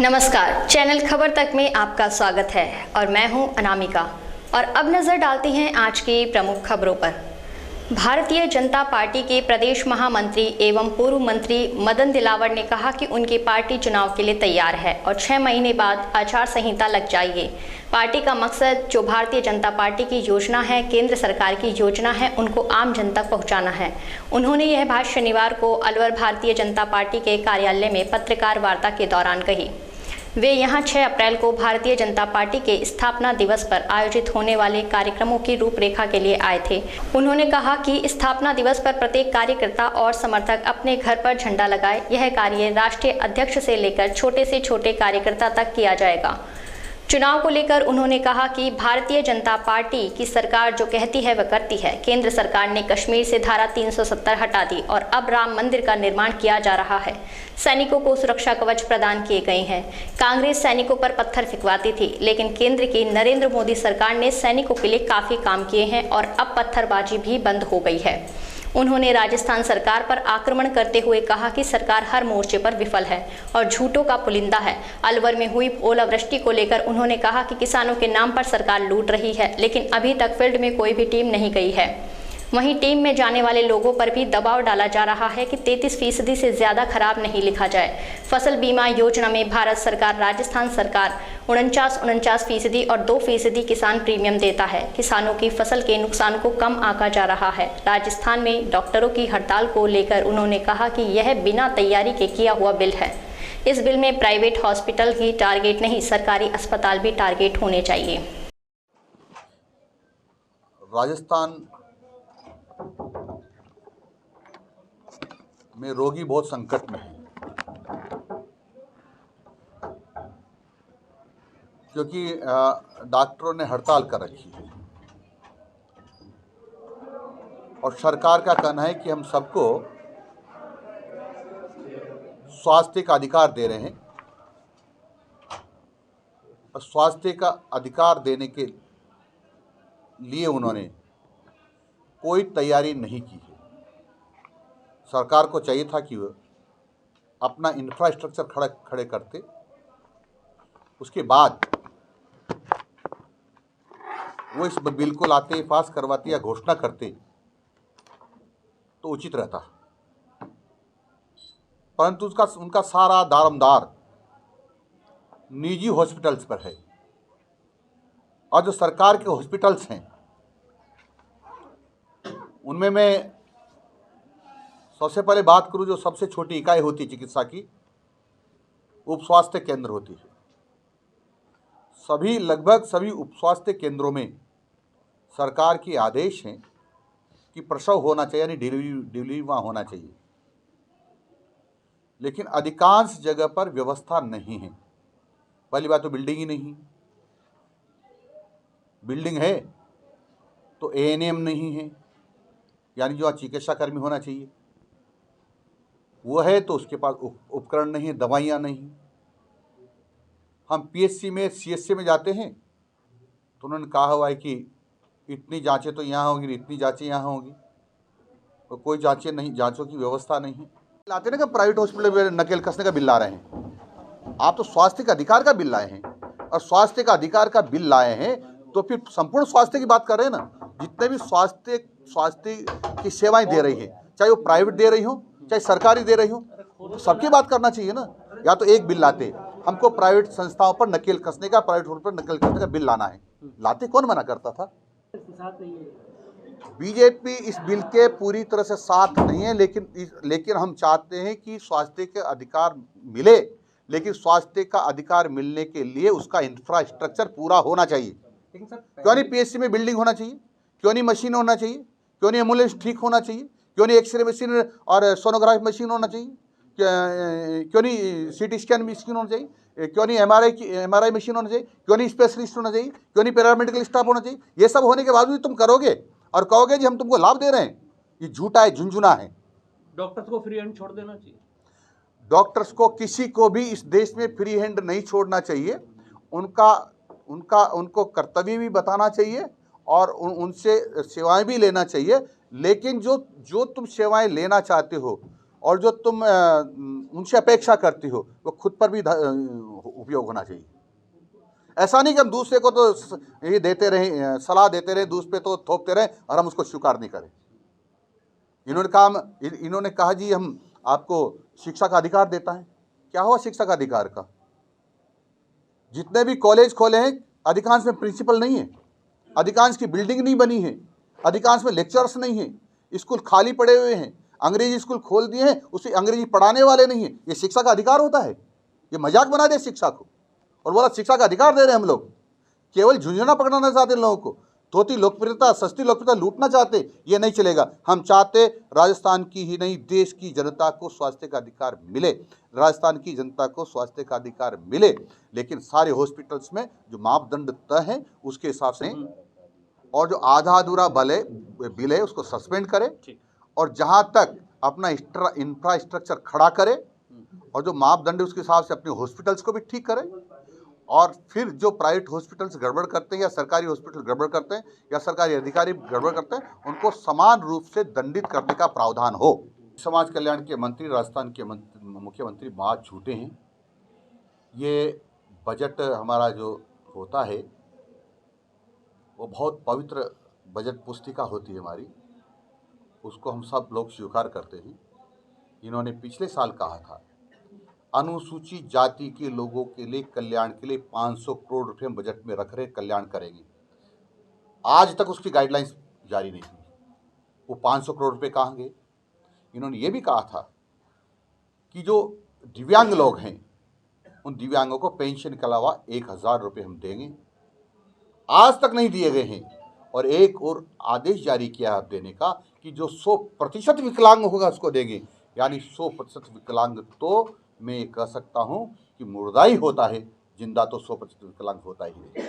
नमस्कार, चैनल खबर तक में आपका स्वागत है और मैं हूं अनामिका। और अब नजर डालते हैं आज की प्रमुख खबरों पर। भारतीय जनता पार्टी के प्रदेश महामंत्री एवं पूर्व मंत्री मदन दिलावर ने कहा कि उनकी पार्टी चुनाव के लिए तैयार है और 6 महीने बाद आचार संहिता लग जाएगी। पार्टी का मकसद जो भारतीय जनता पार्टी की योजना है, केंद्र सरकार की योजना है, उनको आम जन तक पहुंचाना है। उन्होंने यह बात शनिवार को अलवर भारतीय जनता पार्टी के कार्यालय में पत्रकार वार्ता के दौरान कही। वे यहां 6 अप्रैल को भारतीय जनता पार्टी के स्थापना दिवस पर आयोजित होने वाले कार्यक्रमों की रूपरेखा के लिए आए थे। उन्होंने कहा कि स्थापना दिवस पर प्रत्येक कार्यकर्ता और समर्थक अपने घर पर झंडा लगाए। यह कार्य राष्ट्रीय अध्यक्ष से लेकर छोटे से छोटे कार्यकर्ता तक किया जाएगा। चुनाव को लेकर उन्होंने कहा कि भारतीय जनता पार्टी की सरकार जो कहती है वह करती है। केंद्र सरकार ने कश्मीर से धारा 370 हटा दी और अब राम मंदिर का निर्माण किया जा रहा है। सैनिकों को सुरक्षा कवच प्रदान किए गए हैं। कांग्रेस सैनिकों पर पत्थर फेंकवाती थी, लेकिन केंद्र की नरेंद्र मोदी सरकार ने सैनिकों के लिए काफी काम किए हैं और अब पत्थरबाजी भी बंद हो गई है। उन्होंने राजस्थान सरकार पर आक्रमण करते हुए कहा कि सरकार हर मोर्चे पर विफल है और झूठों का पुलिंदा है। अलवर में हुई ओलावृष्टि को लेकर उन्होंने कहा कि किसानों के नाम पर सरकार लूट रही है, लेकिन अभी तक फील्ड में कोई भी टीम नहीं गई है। वहीं टीम में जाने वाले लोगों पर भी दबाव डाला जा रहा है कि 33% से ज्यादा खराब नहीं लिखा जाए। फसल बीमा योजना में भारत सरकार, राजस्थान सरकार 49% और 2% किसान प्रीमियम देता है। किसानों की फसल के नुकसान को कम आंका जा रहा है। राजस्थान में डॉक्टरों की हड़ताल को लेकर उन्होंने कहा कि यह बिना तैयारी के किया हुआ बिल है। इस बिल में प्राइवेट हॉस्पिटल ही टारगेट नहीं, सरकारी अस्पताल भी टारगेट होने चाहिए। राजस्थान में रोगी बहुत संकट में है, क्योंकि डॉक्टरों ने हड़ताल कर रखी है और सरकार का कहना है कि हम सबको स्वास्थ्य का अधिकार दे रहे हैं और स्वास्थ्य का अधिकार देने के लिए उन्होंने कोई तैयारी नहीं की है। सरकार को चाहिए था कि वह अपना इंफ्रास्ट्रक्चर खड़े करते, उसके बाद वो इस बिल को लाते, पास करवाते या घोषणा करते तो उचित रहता, परंतु उनका सारा दारोमदार निजी हॉस्पिटल्स पर है और जो सरकार के हॉस्पिटल्स हैं उनमें मैं सबसे पहले बात करूं, जो सबसे छोटी इकाई होती है चिकित्सा की, उप स्वास्थ्य केंद्र होती है। लगभग सभी उप स्वास्थ्य केंद्रों में सरकार के आदेश हैं कि प्रसव होना चाहिए, यानी डिलीवरी वहाँ होना चाहिए, लेकिन अधिकांश जगह पर व्यवस्था नहीं है। पहली बात तो बिल्डिंग ही नहीं, बिल्डिंग है तो एएनएम नहीं है, यानी जो चिकित्सा कर्मी होना चाहिए वो है, तो उसके पास उपकरण नहीं है, दवाइयाँ नहीं। हम पीएचसी में, सीएचसी में जाते हैं तो उन्होंने कहा हुआ है कि इतनी जांचें तो यहाँ होंगी, इतनी जांचें यहाँ होंगी, तो कोई जांचें नहीं, जांचों की व्यवस्था नहीं है। लाते ना कि प्राइवेट हॉस्पिटल में नकेल कसने का बिल ला रहे हैं। आप तो स्वास्थ्य के अधिकार का बिल लाए हैं, और स्वास्थ्य का अधिकार का बिल लाए हैं तो फिर संपूर्ण स्वास्थ्य की बात कर रहे हैं ना। जितने भी स्वास्थ्य की सेवाएं दे रही है, चाहे वो प्राइवेट दे रही हो चाहे सरकारी दे रही हो, तो सबकी बात करना चाहिए ना। या तो एक बिल लाते, हमको प्राइवेट संस्थाओं पर नकेल कसने का, प्राइवेट होटल पर नकेल कसने का बिल लाना है, लाते कौन मना करता था? बीजेपी इस बिल के पूरी तरह से साथ नहीं है, लेकिन हम चाहते हैं कि स्वास्थ्य के अधिकार मिले, लेकिन स्वास्थ्य का अधिकार मिलने के लिए उसका इंफ्रास्ट्रक्चर पूरा होना चाहिए। क्यों नहीं पीएचसी में बिल्डिंग होना चाहिए? क्यों नहीं मशीन होना चाहिए? क्यों नहीं एम्बुलेंस ठीक होना चाहिए? क्यों नहीं एक्सरे मशीन और सोनोग्राफी मशीन होना चाहिए? क्यों नहीं सीटी स्कैन मशीन होना चाहिए? क्यों नहीं एमआरआई मशीन होना चाहिए? क्यों नहीं स्पेशलिस्ट होना चाहिए? क्यों नहीं पैरामेडिकल स्टाफ होना चाहिए? ये सब होने के बाद भी तुम करोगे और कहोगे जी हम तुमको लाभ दे रहे हैं, ये झूठा है, झुंझुना है। डॉक्टर्स को फ्री हैंड छोड़ देना चाहिए। डॉक्टर्स को, किसी को भी इस देश में फ्री हैंड नहीं छोड़ना चाहिए। उनको कर्तव्य भी बताना चाहिए और उनसे सेवाएं भी लेना चाहिए, लेकिन जो तुम सेवाएं लेना चाहते हो और जो तुम उनसे अपेक्षा करती हो वो खुद पर भी उपयोग होना चाहिए। ऐसा नहीं कि हम दूसरे को तो ये देते रहें, सलाह देते रहें, दूसरे पे तो थोपते रहें और हम उसको स्वीकार नहीं करें। इन्होंने कहा जी हम आपको शिक्षा का अधिकार देता है। क्या हुआ शिक्षा का अधिकार का? जितने भी कॉलेज खोले हैं अधिकांश में प्रिंसिपल नहीं है, अधिकांश की बिल्डिंग नहीं बनी है, अधिकांश में लेक्चरर्स नहीं है, स्कूल खाली पड़े हुए हैं, अंग्रेजी स्कूल खोल दिए हैं, उसे अंग्रेजी पढ़ाने वाले नहीं हैं। ये शिक्षा का अधिकार होता है? ये मजाक बना दे शिक्षा को और बोला शिक्षा का अधिकार दे रहे हैं हम लोग। केवल झुंझुना पकड़ना चाहते हैं लोगों को, थोड़ी लोकप्रियता, सस्ती लोकप्रियता लूटना चाहते। ये नहीं चलेगा। हम चाहते राजस्थान की ही नहीं देश की जनता को स्वास्थ्य का अधिकार मिले, राजस्थान की जनता को स्वास्थ्य का अधिकार मिले, लेकिन सारे हॉस्पिटल्स में जो मापदंड तय हैं उसके हिसाब से, और जो आधा अधूरा बिल है उसको सस्पेंड करे और जहां तक अपना इंफ्रास्ट्रक्चर खड़ा करे और जो मापदंड उसके हिसाब से अपने हॉस्पिटल्स को भी ठीक करे, और फिर जो प्राइवेट हॉस्पिटल्स गड़बड़ करते हैं या सरकारी हॉस्पिटल गड़बड़ करते हैं या सरकारी अधिकारी गड़बड़ करते हैं उनको समान रूप से दंडित करने का प्रावधान हो। समाज कल्याण के मंत्री, राजस्थान के मुख्यमंत्री बहुत झूठे हैं। ये बजट हमारा जो होता है वो बहुत पवित्र बजट पुस्तिका होती है हमारी, उसको हम सब लोग स्वीकार करते हैं। इन्होंने पिछले साल कहा था अनुसूचित जाति के लोगों के लिए कल्याण के लिए 500 करोड़ रुपए बजट में रख रहे, कल्याण करेंगे। आज तक उसकी गाइडलाइंस जारी नहीं हुई। वो 500 करोड़ रुपए कहाँ गए? इन्होंने ये भी कहा था कि जो दिव्यांग लोग हैं उन दिव्यांगों को पेंशन के अलावा 1000 रुपये हम देंगे। आज तक नहीं दिए गए हैं। और एक और आदेश जारी किया है देने का कि जो 100% विकलांग होगा उसको देंगे। यानी 100% विकलांग तो मैं कह सकता हूं कि मुर्दा ही होता है, जिंदा तो 100% विकलांग होता ही नहीं।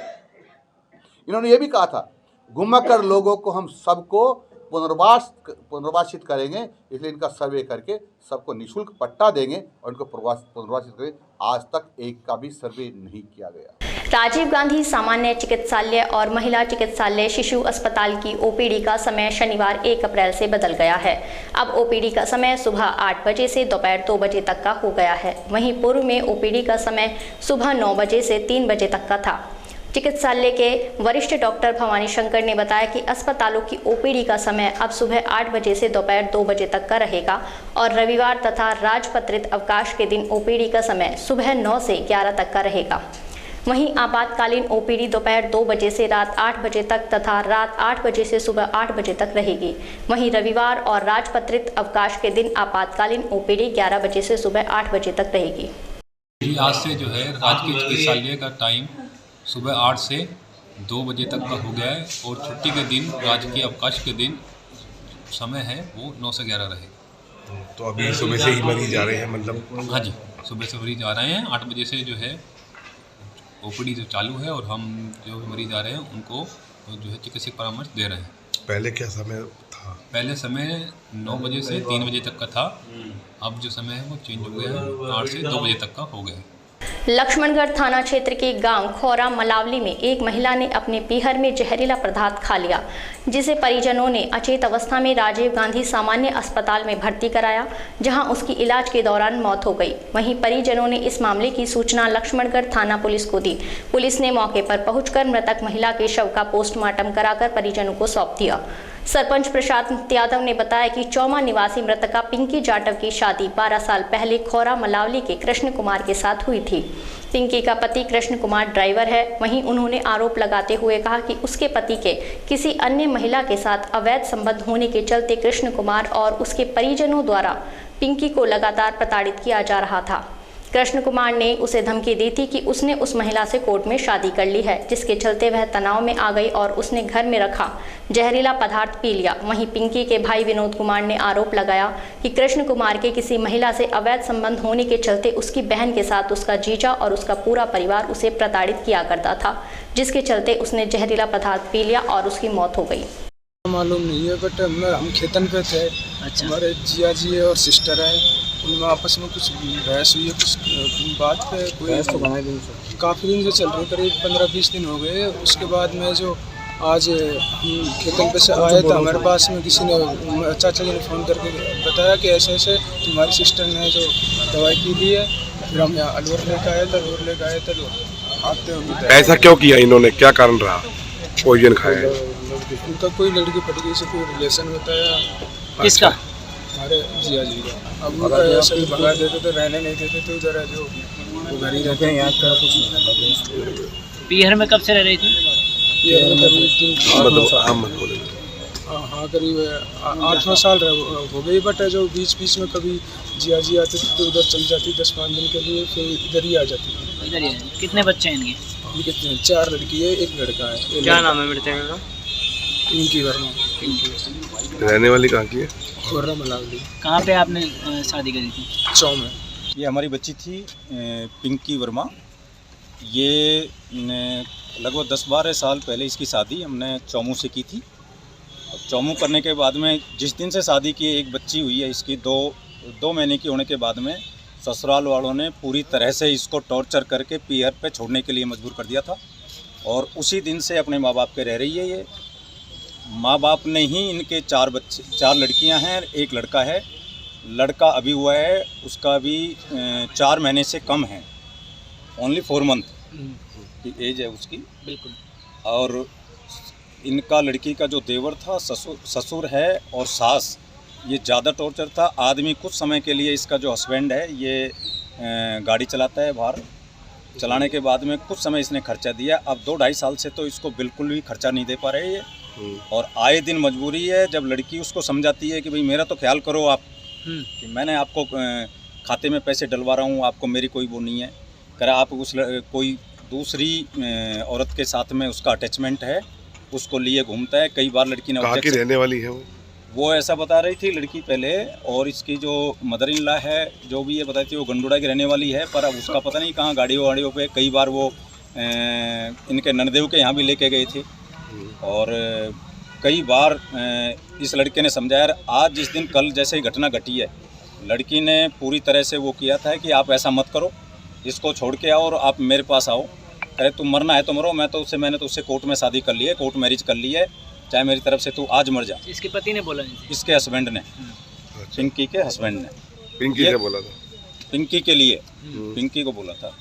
इन्होंने ये भी कहा था घुमकर लोगों को हम सबको पुनर्वासित करेंगे, इसलिए इनका सर्वे करके सबको निःशुल्क पट्टा देंगे और इनको पुनर्वासित करेंगे। आज तक एक का भी सर्वे नहीं किया गया। राजीव गांधी सामान्य चिकित्सालय और महिला चिकित्सालय शिशु अस्पताल की ओपीडी का समय शनिवार 1 अप्रैल से बदल गया है। अब ओपीडी का समय सुबह 8 बजे से दोपहर 2 बजे तक का हो गया है। वहीं पूर्व में ओपीडी का समय सुबह 9 बजे से 3 बजे तक का था। चिकित्सालय के वरिष्ठ डॉक्टर भवानी शंकर ने बताया कि अस्पतालों की ओपीडी का समय अब सुबह 8 बजे से दोपहर 2 बजे तक का रहेगा और रविवार तथा राजपत्रित अवकाश के दिन ओपीडी का समय सुबह 9 से 11 तक का रहेगा। वहीं आपातकालीन ओपीडी दोपहर 2 बजे से रात 8 बजे तक तथा रात 8 बजे से सुबह 8 बजे तक रहेगी। वहीं रविवार और राजपत्रित अवकाश के दिन आपातकालीन ओपीडी 11 बजे से सुबह 8 बजे तक रहेगी। आज से जो है राजकीय चिकित्सालय का टाइम सुबह 8 से 2 बजे तक का हो गया है और छुट्टी के दिन, राजकीय अवकाश के दिन समय है वो 9 से 11 रहेगा। तो अभी सुबह से ही मरीज आ रहे हैं, मतलब? हाँ जी, सुबह से मरीज आ रहे हैं। 8 बजे से जो है ओपीडी जो चालू है और हम जो भी मरीज आ रहे हैं उनको जो है चिकित्सक परामर्श दे रहे हैं। पहले क्या समय था? पहले समय 9 बजे से 3 बजे तक का था। अब जो समय है वो चेंज हो गया है, 8 से 2 बजे तक का हो गया है। लक्ष्मणगढ़ थाना क्षेत्र के गांव खौरा मलावली में एक महिला ने अपने पीहर में जहरीला पदार्थ खा लिया, जिसे परिजनों ने अचेत अवस्था में राजीव गांधी सामान्य अस्पताल में भर्ती कराया, जहां उसकी इलाज के दौरान मौत हो गई। वहीं परिजनों ने इस मामले की सूचना लक्ष्मणगढ़ थाना पुलिस को दी। पुलिस ने मौके पर पहुंचकर मृतक महिला के शव का पोस्टमार्टम कराकर परिजनों को सौंप दिया। सरपंच प्रशांत यादव ने बताया कि चौमा निवासी मृतका पिंकी जाटव की शादी 12 साल पहले खौरा मलावली के कृष्ण कुमार के साथ हुई थी। पिंकी का पति कृष्ण कुमार ड्राइवर है। वहीं उन्होंने आरोप लगाते हुए कहा कि उसके पति के किसी अन्य महिला के साथ अवैध संबंध होने के चलते कृष्ण कुमार और उसके परिजनों द्वारा पिंकी को लगातार प्रताड़ित किया जा रहा था। कृष्ण कुमार ने उसे धमकी दी थी कि उसने उस महिला से कोर्ट में शादी कर ली है, जिसके चलते वह तनाव में आ गई और उसने घर में रखा जहरीला पदार्थ पी लिया। वहीं पिंकी के भाई विनोद कुमार ने आरोप लगाया कि कृष्ण कुमार के किसी महिला से अवैध संबंध होने के चलते उसकी बहन के साथ उसका जीजा और उसका पूरा परिवार उसे प्रताड़ित किया करता था, जिसके चलते उसने जहरीला पदार्थ पी लिया और उसकी मौत हो गई। मालूम नहीं है, बट हम खेतन पे थे। अच्छा। हमारे जिया जी और सिस्टर है, उनमें आपस में कुछ बहस हुई है, कुछ बात पे कोई तो काफ़ी दिन से चल रही, करीब 15-20 दिन हो गए। उसके बाद में जो आज हम खेतन पे से आए तो हमारे पास में किसी ने चाचा जी ने फ़ोन करके बताया कि ऐसे ऐसे तुम्हारी सिस्टर ने जो दवाई की ली है। फिर हम यहाँ अलवर लेकर आए थे, अलवर लेकर आए थे आते हुए ऐसा क्यों किया इन्होंने, क्या कारण रहा पॉइजन खाया है? उनका कोई लड़की पटकी से कोई रिलेशन होता है। किसका? हमारे जिया जी का। अब उनका ऐसा ही भगा देते थे, रहने नहीं देते थे उधर, जो वो घर ही रहते हैं, यहाँ का कुछ नहीं। पीहर में कब से रह रही थी? पीहर में करीब हम मत बोले। हाँ करीब 8-9 साल हो गई, बट जो बीच बीच में कभी जिया जी आती थी तो उधर चल जाती 10-5 दिन के लिए, फिर इधर ही आ जाती थी। इधर ही है। कितने बच्चे हैं इनके? कितने 4 लड़की है, 1 लड़का है। क्या नाम है बेटे का? पिंकी वर्मा। रहने वाली कहाँ की है? खुर्रा मलावली। कहाँ पे आपने शादी करी थी? चौ में। ये हमारी बच्ची थी पिंकी वर्मा। ये लगभग 10-12 साल पहले इसकी शादी हमने चौमू से की थी। चौमू करने के बाद में जिस दिन से शादी की एक बच्ची हुई है इसकी, 2 महीने की होने के बाद में ससुराल वालों ने पूरी तरह से इसको टॉर्चर करके पीहर पे छोड़ने के लिए मजबूर कर दिया था। और उसी दिन से अपने माँ बाप के रह रही है। ये माँ बाप ने ही इनके 4 लड़कियां हैं, 1 लड़का है। लड़का अभी हुआ है, उसका अभी 4 महीने से कम है, ओनली 4 मंथ की एज है उसकी। बिल्कुल। और इनका लड़की का जो देवर था, ससुर है और सास, ये ज़्यादा टॉर्चर था। आदमी कुछ समय के लिए इसका जो हस्बैंड है ये गाड़ी चलाता है बाहर, चलाने के बाद में कुछ समय इसने खर्चा दिया। अब 2-2.5 साल से तो इसको बिल्कुल भी खर्चा नहीं दे पा रहे ये। और आए दिन मजबूरी है, जब लड़की उसको समझाती है कि भाई मेरा तो ख्याल करो आप, कि मैंने आपको खाते में पैसे डलवा रहा हूँ, आपको मेरी कोई वो नहीं है, कर आप कोई दूसरी औरत के साथ में उसका अटैचमेंट है, उसको लिए घूमता है। कई बार लड़की ने कहाँ की रहने वाली है वो ऐसा बता रही थी लड़की पहले। और इसकी जो मदर इन लॉ है, जो भी ये बताई थी, वो गंडोड़ा की रहने वाली है। पर अब उसका पता नहीं कहाँ, गाड़ियों पे कई बार वो इनके ननदेव के यहाँ भी लेके गए थे। और कई बार इस लड़के ने समझाया। आज जिस दिन कल जैसे ही घटना घटी है, लड़की ने पूरी तरह से वो किया था कि आप ऐसा मत करो, इसको छोड़ के आओ और आप मेरे पास आओ। अरे तुम मरना है तो मरो, मैंने तो उससे कोर्ट में शादी कर ली है, कोर्ट मैरिज कर ली है, चाहे मेरी तरफ से तू आज मर जा। इसके पति ने बोला? इसके हस्बैंड ने, पिंकी के हस्बैंड ने। पिंकी से बोला था? पिंकी के लिए, पिंकी को बोला था।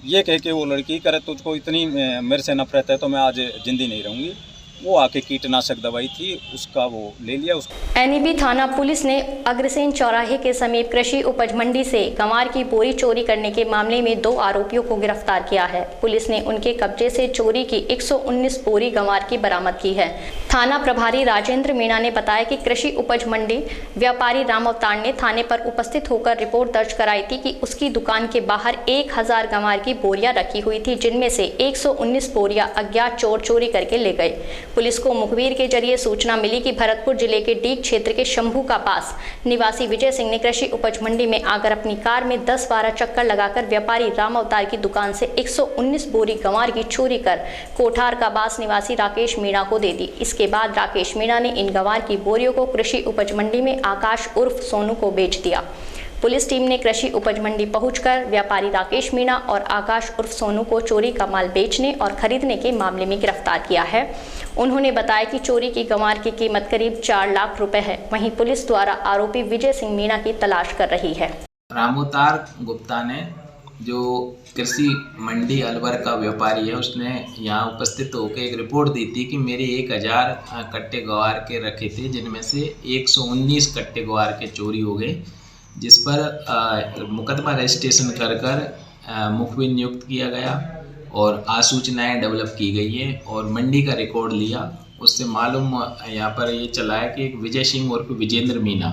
ये कह के वो लड़की करे तुझको इतनी मेरे से नफरत है तो मैं आज जिंदी नहीं रहूँगी। वो आके कीटनाशक दवाई थी उसका वो ले लिया। एनईबी थाना पुलिस ने अग्रसेन चौराहे के समीप कृषि उपज मंडी से गंवार की बोरी चोरी करने के मामले में 2 आरोपियों को गिरफ्तार किया है। पुलिस ने उनके कब्जे से चोरी की 119 बोरी गंवार की बरामद की है। थाना प्रभारी राजेंद्र मीणा ने बताया कि कृषि उपज मंडी व्यापारी राम अवतार ने थाने पर उपस्थित होकर रिपोर्ट दर्ज कराई थी कि उसकी दुकान के बाहर 1000 गंवार की बोरियां रखी हुई थी, जिनमें से 119 बोरियां अज्ञात चोर चोरी करके ले गए। पुलिस को मुखबिर के जरिए सूचना मिली कि भरतपुर जिले के डीग क्षेत्र के शंभू का पास निवासी विजय सिंह ने कृषि उपज मंडी में आकर अपनी कार में 10-12 चक्कर लगाकर व्यापारी राम अवतार की दुकान से 119 बोरी गंवार की चोरी कर कोठार का बास निवासी राकेश मीणा को दे दी। इसके बाद राकेश मीणा ने इन गंवार की बोरियों को कृषि उपज मंडी में आकाश उर्फ सोनू को बेच दिया। पुलिस टीम ने कृषि उपज मंडी पहुंचकर व्यापारी राकेश मीणा और आकाश उर्फ सोनू को चोरी का माल बेचने और खरीदने के मामले में गिरफ्तार किया है। उन्होंने बताया कि चोरी की गंवार की कीमत करीब 4 लाख रुपए है। वहीं पुलिस द्वारा आरोपी विजय सिंह मीणा की तलाश कर रही है। रामोतार गुप्ता ने, जो कृषि मंडी अलवर का व्यापारी है, उसने यहाँ उपस्थित होकर एक रिपोर्ट दी थी कि मेरे 1000 कट्टे गंवार के रखे थे, जिनमें से 119 कट्टे गंवार के चोरी हो गए, जिस पर मुकदमा रजिस्ट्रेशन कर मुखबिर नियुक्त किया गया और आसूचनाएं डेवलप की गई है और मंडी का रिकॉर्ड लिया। उससे मालूम यहाँ पर ये चला है कि एक विजय सिंह उर्फ विजेंद्र मीणा,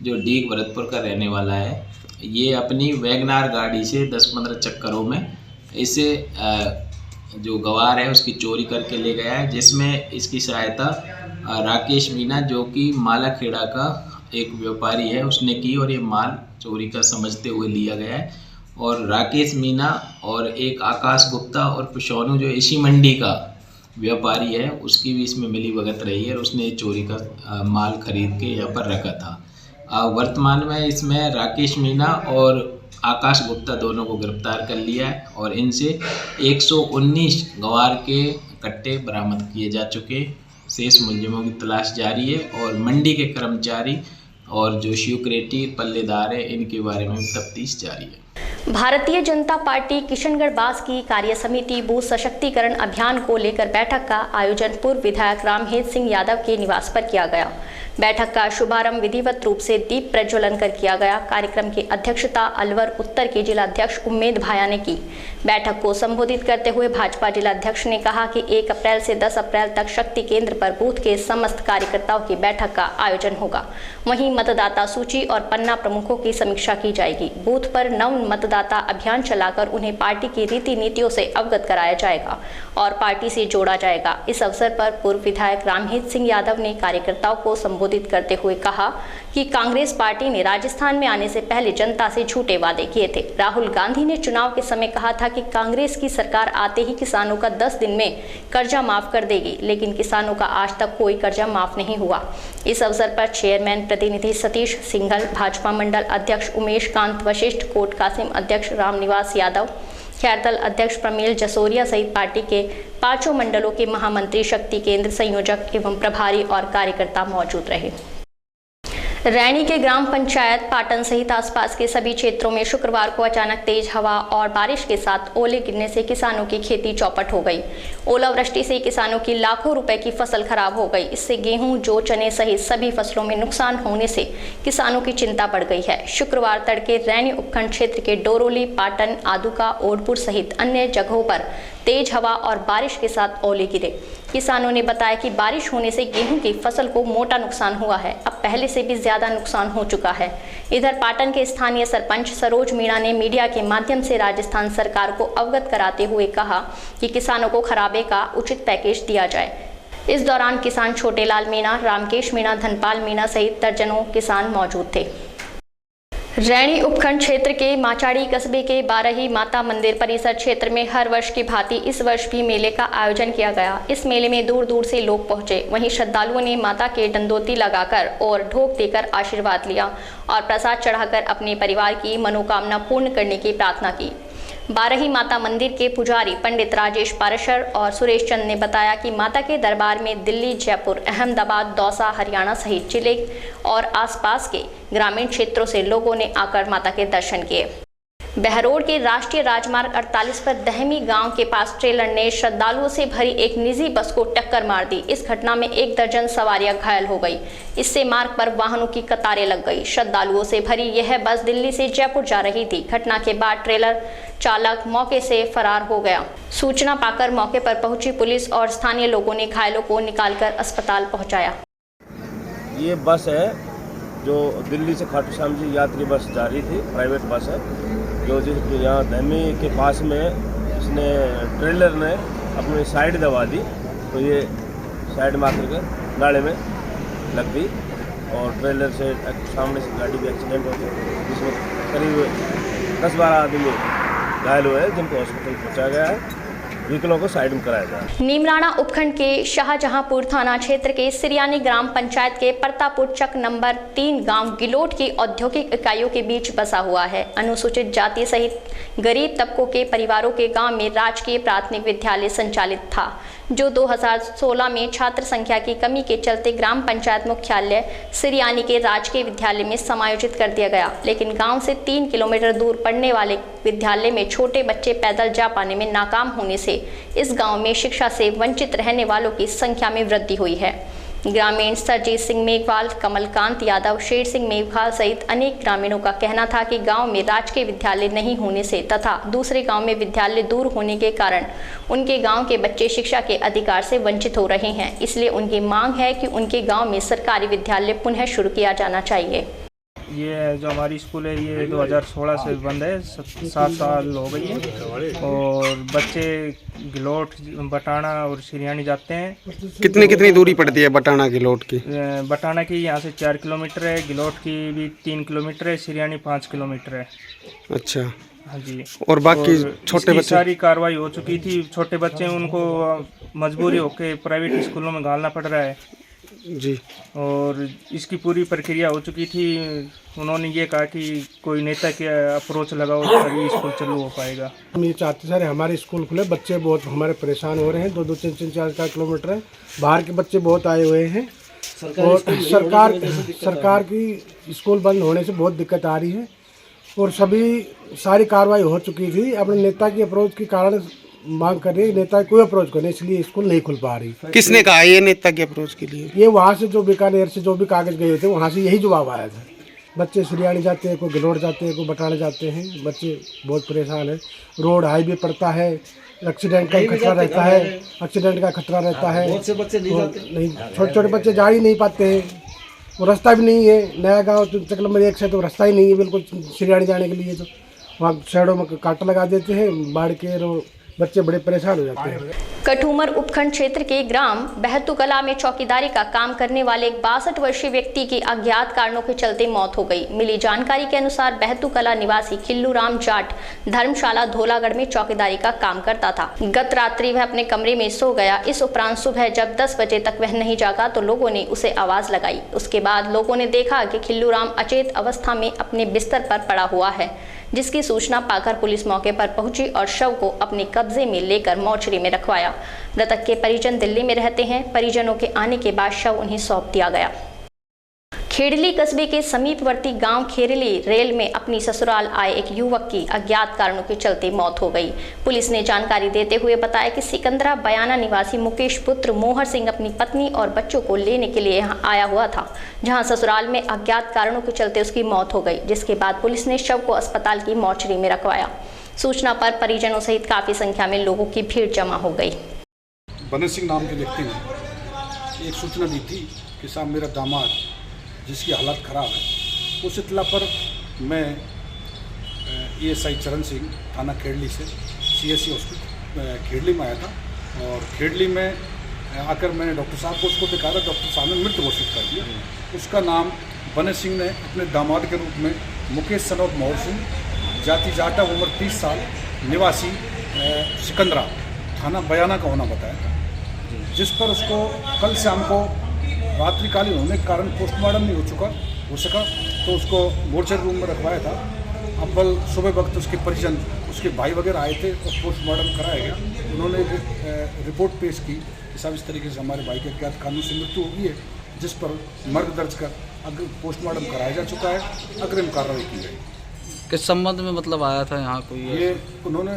जो डीग भरतपुर का रहने वाला है, ये अपनी वैगनार गाड़ी से 10-15 चक्करों में इसे जो गंवार है उसकी चोरी करके ले गया है, जिसमें इसकी सहायता राकेश मीणा, जो कि मालाखेड़ा का एक व्यापारी है, उसने की और ये माल चोरी का समझते हुए लिया गया है। और राकेश मीणा और एक आकाश गुप्ता और सोनू, जो इसी मंडी का व्यापारी है, उसकी भी इसमें मिली भगत रही है और उसने चोरी का माल खरीद के यहाँ पर रखा था। वर्तमान में इसमें राकेश मीणा और आकाश गुप्ता दोनों को गिरफ्तार कर लिया है और इनसे 119 गंवार के कट्टे बरामद किए जा चुके। शेष मुलजिमों की तलाश जारी है और मंडी के कर्मचारी और जो शिवक्रेटी पल्लेदार है इनके बारे में तफ्तीश जारी है। भारतीय जनता पार्टी किशनगढ़ बास की कार्य समिति बूथ सशक्तिकरण अभियान को लेकर बैठक का आयोजन पूर्व विधायक रामहेत सिंह यादव के निवास पर किया गया। बैठक का शुभारंभ विधिवत रूप से दीप प्रज्वलन कर किया गया। कार्यक्रम की अध्यक्षता अलवर उत्तर के जिलाध्यक्ष उम्मेद भाया ने की। बैठक को संबोधित करते हुए भाजपा जिलाध्यक्ष ने कहा कि 1 अप्रैल से 10 अप्रैल तक शक्ति केंद्र पर बूथ के समस्त कार्यकर्ताओं की बैठक का आयोजन होगा। वहीं मतदाता सूची और पन्ना प्रमुखों की समीक्षा की जाएगी। बूथ पर नव मतदाता अभियान चलाकर उन्हें पार्टी की रीति नीतियों से अवगत कराया जाएगा और पार्टी से जोड़ा जाएगा। इस अवसर पर पूर्व विधायक रामहेत सिंह यादव ने कार्यकर्ताओं को संबोधित करते हुए कहा कि कांग्रेस पार्टी ने राजस्थान में आने से पहले जनता से झूठे वादे किए थे। राहुल गांधी ने चुनाव के समय कहा था कि कांग्रेस की सरकार आते ही किसानों का 10 दिन में कर्जा माफ कर देगी, लेकिन किसानों का आज तक कोई कर्जा माफ नहीं हुआ। इस अवसर पर चेयरमैन प्रतिनिधि सतीश सिंघल, भाजपा मंडल अध्यक्ष उमेश कांत वशिष्ठ, कोट कासिम अध्यक्ष रामनिवास यादव, खैरदल अध्यक्ष प्रमील जसोरिया सहित पार्टी के 5 मंडलों के महामंत्री, शक्ति केंद्र संयोजक एवं प्रभारी और कार्यकर्ता मौजूद रहे। रैनी के ग्राम पंचायत पाटन सहित आसपास के सभी क्षेत्रों में शुक्रवार को अचानक तेज हवा और बारिश के साथ ओले गिरने से किसानों की खेती चौपट हो गई। ओलावृष्टि से किसानों की लाखों रुपए की फसल खराब हो गई। इससे गेहूं, जौ, चने सहित सभी फसलों में नुकसान होने से किसानों की चिंता बढ़ गई है। शुक्रवार तड़के रैनी उपखंड क्षेत्र के डोरोली, पाटन, आदुका, ओडपुर सहित अन्य जगहों पर तेज हवा और बारिश के साथ ओले गिरे। किसानों ने बताया कि बारिश होने से गेहूं की फसल को मोटा नुकसान हुआ है। अब पहले से भी ज्यादा नुकसान हो चुका है। इधर पाटन के स्थानीय सरपंच सरोज मीणा ने मीडिया के माध्यम से राजस्थान सरकार को अवगत कराते हुए कहा कि किसानों को खराबे का उचित पैकेज दिया जाए। इस दौरान किसान छोटेलाल मीणा, रामकेश मीणा, धनपाल मीणा सहित दर्जनों किसान मौजूद थे। रैनी उपखंड क्षेत्र के माचाड़ी कस्बे के बारही माता मंदिर परिसर क्षेत्र में हर वर्ष की भांति इस वर्ष भी मेले का आयोजन किया गया। इस मेले में दूर दूर से लोग पहुंचे। वहीं श्रद्धालुओं ने माता के दंडोती लगाकर और ढोक देकर आशीर्वाद लिया और प्रसाद चढ़ाकर अपने परिवार की मनोकामना पूर्ण करने की प्रार्थना की। बारही माता मंदिर के पुजारी पंडित राजेश पारशर और सुरेश चंद ने बताया कि माता के दरबार में दिल्ली, जयपुर, अहमदाबाद, दौसा, हरियाणा सहित जिले और आसपास के ग्रामीण क्षेत्रों से लोगों ने आकर माता के दर्शन किए। बहरोड के राष्ट्रीय राजमार्ग 48 पर दहमी गांव के पास ट्रेलर ने श्रद्धालुओं से भरी एक निजी बस को टक्कर मार दी। इस घटना में 1 दर्जन सवारियां घायल हो गई। इससे मार्ग पर वाहनों की कतारें लग गई। श्रद्धालुओं से भरी यह बस दिल्ली से जयपुर जा रही थी। घटना के बाद ट्रेलर चालक मौके से फरार हो गया। सूचना पाकर मौके पर पहुंची पुलिस और स्थानीय लोगों ने घायलों को निकालकर अस्पताल पहुंचाया। ये बस है जो दिल्ली से खाटू श्याम जी यात्री बस जा रही थी, प्राइवेट बस है जो यहाँ दहमी के पास में इसने ट्रेलर ने अपनी साइड दबा दी, तो ये साइड मार कर नाले में लग गई और ट्रेलर से सामने से गाड़ी भी एक्सीडेंट हो गया, जिसमें करीब 10-12 आदमी घायल हुए हैं, जिनको हॉस्पिटल पहुँचाया गया है। व्हीकलों को साइड में कराया जाए। नीमराणा उपखंड के शाहजहांपुर थाना क्षेत्र के सिरियानी ग्राम पंचायत के परतापुर चक नंबर 3 गांव गिलोट की औद्योगिक इकाइयों के बीच बसा हुआ है। अनुसूचित जाति सहित गरीब तबकों के परिवारों के गांव में राजकीय प्राथमिक विद्यालय संचालित था, जो 2016 में छात्र संख्या की कमी के चलते ग्राम पंचायत मुख्यालय सिरियानी के राजकीय विद्यालय में समायोजित कर दिया गया। लेकिन गांव से 3 किलोमीटर दूर पड़ने वाले विद्यालय में छोटे बच्चे पैदल जा पाने में नाकाम होने से इस गांव में शिक्षा से वंचित रहने वालों की संख्या में वृद्धि हुई है। ग्रामीण सरजीत सिंह मेघवाल, कमलकांत यादव, शेर सिंह मेघवाल सहित अनेक ग्रामीणों का कहना था कि गांव में राजकीय विद्यालय नहीं होने से तथा दूसरे गांव में विद्यालय दूर होने के कारण उनके गांव के बच्चे शिक्षा के अधिकार से वंचित हो रहे हैं। इसलिए उनकी मांग है कि उनके गांव में सरकारी विद्यालय पुनः शुरू किया जाना चाहिए। ये जो हमारी स्कूल है ये 2016 से बंद है, 7 साल हो गई है और बच्चे गिलोट, बटाना और सिरियानी जाते हैं। कितनी दूरी पड़ती है बटाना गिलोट की? बटाना की यहाँ से 4 किलोमीटर है, गिलोट की भी 3 किलोमीटर है, सिरियानी 5 किलोमीटर है। अच्छा, हाँ जी। और बाकी छोटे बच्चे? सारी कार्रवाई हो चुकी थी। छोटे बच्चे उनको मजबूरी होकर प्राइवेट स्कूलों में डालना पड़ रहा है। जी। और इसकी पूरी प्रक्रिया हो चुकी थी। उन्होंने ये कहा कि कोई नेता के अप्रोच लगाओ तभी स्कूल चालू हो पाएगा। हम ये चाहते सर हमारे स्कूल खुले, बच्चे बहुत हमारे परेशान हो रहे हैं, 2-2, 3-3, 4-4 किलोमीटर है, बाहर के बच्चे बहुत आए हुए हैं और सरकार की स्कूल बंद होने से बहुत दिक्कत आ रही है और सारी कार्रवाई हो चुकी थी। अपने नेता की अप्रोच के कारण मांग कर रही है, नेता कोई अप्रोच करने, इसलिए स्कूल नहीं खुल पा रही। किसने कहा ये नेता के अप्रोच के लिए? ये वहाँ से जो बीकानेर से जो भी कागज गए थे वहाँ से यही जवाब आया था। बच्चे सिरियानी जाते हैं, कोई गलोड़ जाते हैं, कोई बटाने जाते हैं, बच्चे बहुत परेशान है। रोड हाईवे पड़ता है, एक्सीडेंट का खतरा रहता है, बहुत से बच्चे नहीं, छोटे बच्चे जा ही नहीं पाते हैं। वो रास्ता भी नहीं है, नया गांव तो चक नंबर 1 से तो रास्ता ही नहीं है बिल्कुल सिरियानी जाने के लिए। तो वहाँ शहरों में कांटा लगा देते हैं बाढ़ के, और बच्चे बड़े परेशान हो जाते हैं। कठूमर उपखंड क्षेत्र के ग्राम बहतुकला में चौकीदारी का काम करने वाले एक 62 वर्षीय व्यक्ति की अज्ञात कारणों के चलते मौत हो गई। मिली जानकारी के अनुसार बहतुकला निवासी खिल्लू राम जाट धर्मशाला धोलागढ़ में चौकीदारी का काम करता था। गत रात्रि वह अपने कमरे में सो गया। इस उपरांत सुबह जब 10 बजे तक वह नहीं जागा तो लोगों ने उसे आवाज लगाई। उसके बाद लोगों ने देखा कि खिल्लू राम अचेत अवस्था में अपने बिस्तर पर पड़ा हुआ है, जिसकी सूचना पाकर पुलिस मौके पर पहुंची और शव को अपने कब्जे में लेकर मोर्चरी में रखवाया। मृतक के परिजन दिल्ली में रहते हैं। परिजनों के आने के बाद शव उन्हें सौंप दिया गया। खेड़ली कस्बे के समीपवर्ती गांव खेरली रेल में अपनी ससुराल आए एक युवक की अज्ञात कारणों के चलते मौत हो गई। पुलिस ने जानकारी देते हुए बताया कि सिकंदरा बयाना निवासी मुकेश पुत्र मोहर सिंह अपनी पत्नी और बच्चों को लेने के लिए यहां आया हुआ था, जहां ससुराल में अज्ञात कारणों के चलते उसकी मौत हो गई, जिसके बाद पुलिस ने शव को अस्पताल की मोर्चरी में रखवाया। सूचना पर परिजनों सहित काफी संख्या में लोगों की भीड़ जमा हो गई। बने सिंह नाम के व्यक्ति ने एक सूचना दी थी कि साहब मेरा दामाद जिसकी हालत ख़राब है, उस इतला पर मैं ESI चरण सिंह थाना खेड़ली से CSC हॉस्पिटल खेड़ली में आया था और खेड़ली में आकर मैंने डॉक्टर साहब को उसको दिखाया। डॉक्टर साहब ने मृत घोषित कर दिया। उसका नाम बने सिंह ने अपने दामाद के रूप में मुकेश सनौत मोहर सिंह, जाति जाटा, उम्र 30 साल, निवासी सिकंदरा थाना बयाना का होना बताया था, जिस पर उसको कल शाम को रात्रिकालीन होने के कारण पोस्टमार्टम नहीं हो सका तो उसको मोर्चरी रूम में रखवाया था। अव्वल सुबह वक्त उसके परिजन, उसके भाई वगैरह आए थे और पोस्टमार्टम कराया गया। उन्होंने एक रिपोर्ट पेश की कि साहब इस तरीके से हमारे भाई के अज्ञात कानून से मृत्यु हो गई है, जिस पर मर्ग दर्ज कर पोस्टमार्टम कराया जा चुका है, अग्रिम कार्रवाई की गई। किस संबंध में मतलब आया था यहाँ कोई? ये उन्होंने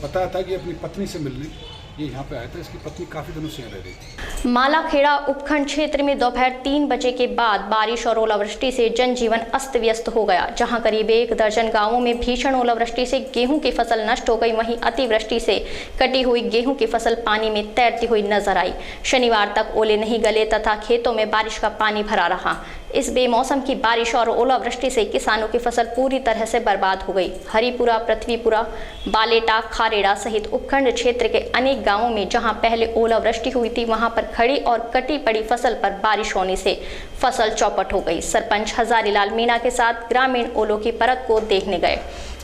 बताया था कि अपनी पत्नी से मिलने ये यहाँ पे आया था। इसकी पत्नी काफ़ी दिनों से यहाँ रह रही थी। मालाखेड़ा उपखंड क्षेत्र में दोपहर 3 बजे के बाद बारिश और ओलावृष्टि से जनजीवन अस्त व्यस्त हो गया, जहां करीब 1 दर्जन गांवों में भीषण ओलावृष्टि से गेहूं की फसल नष्ट हो गई। वहीं अतिवृष्टि से कटी हुई गेहूं की फसल पानी में तैरती हुई नजर आई। शनिवार तक ओले नहीं गले तथा खेतों में बारिश का पानी भरा रहा। इस बेमौसम की बारिश और ओलावृष्टि से किसानों की फसल पूरी तरह से बर्बाद हो गई। हरिपुरा, पृथ्वीपुरा, बालेटा, खारेड़ा सहित उपखंड क्षेत्र के अनेक गांवों में जहां पहले ओलावृष्टि हुई थी, वहां पर खड़ी और कटी पड़ी फसल पर बारिश होने से फसल चौपट हो गई। सरपंच हजारीलाल मीणा के साथ ग्रामीण ओलों की परत को देखने गए।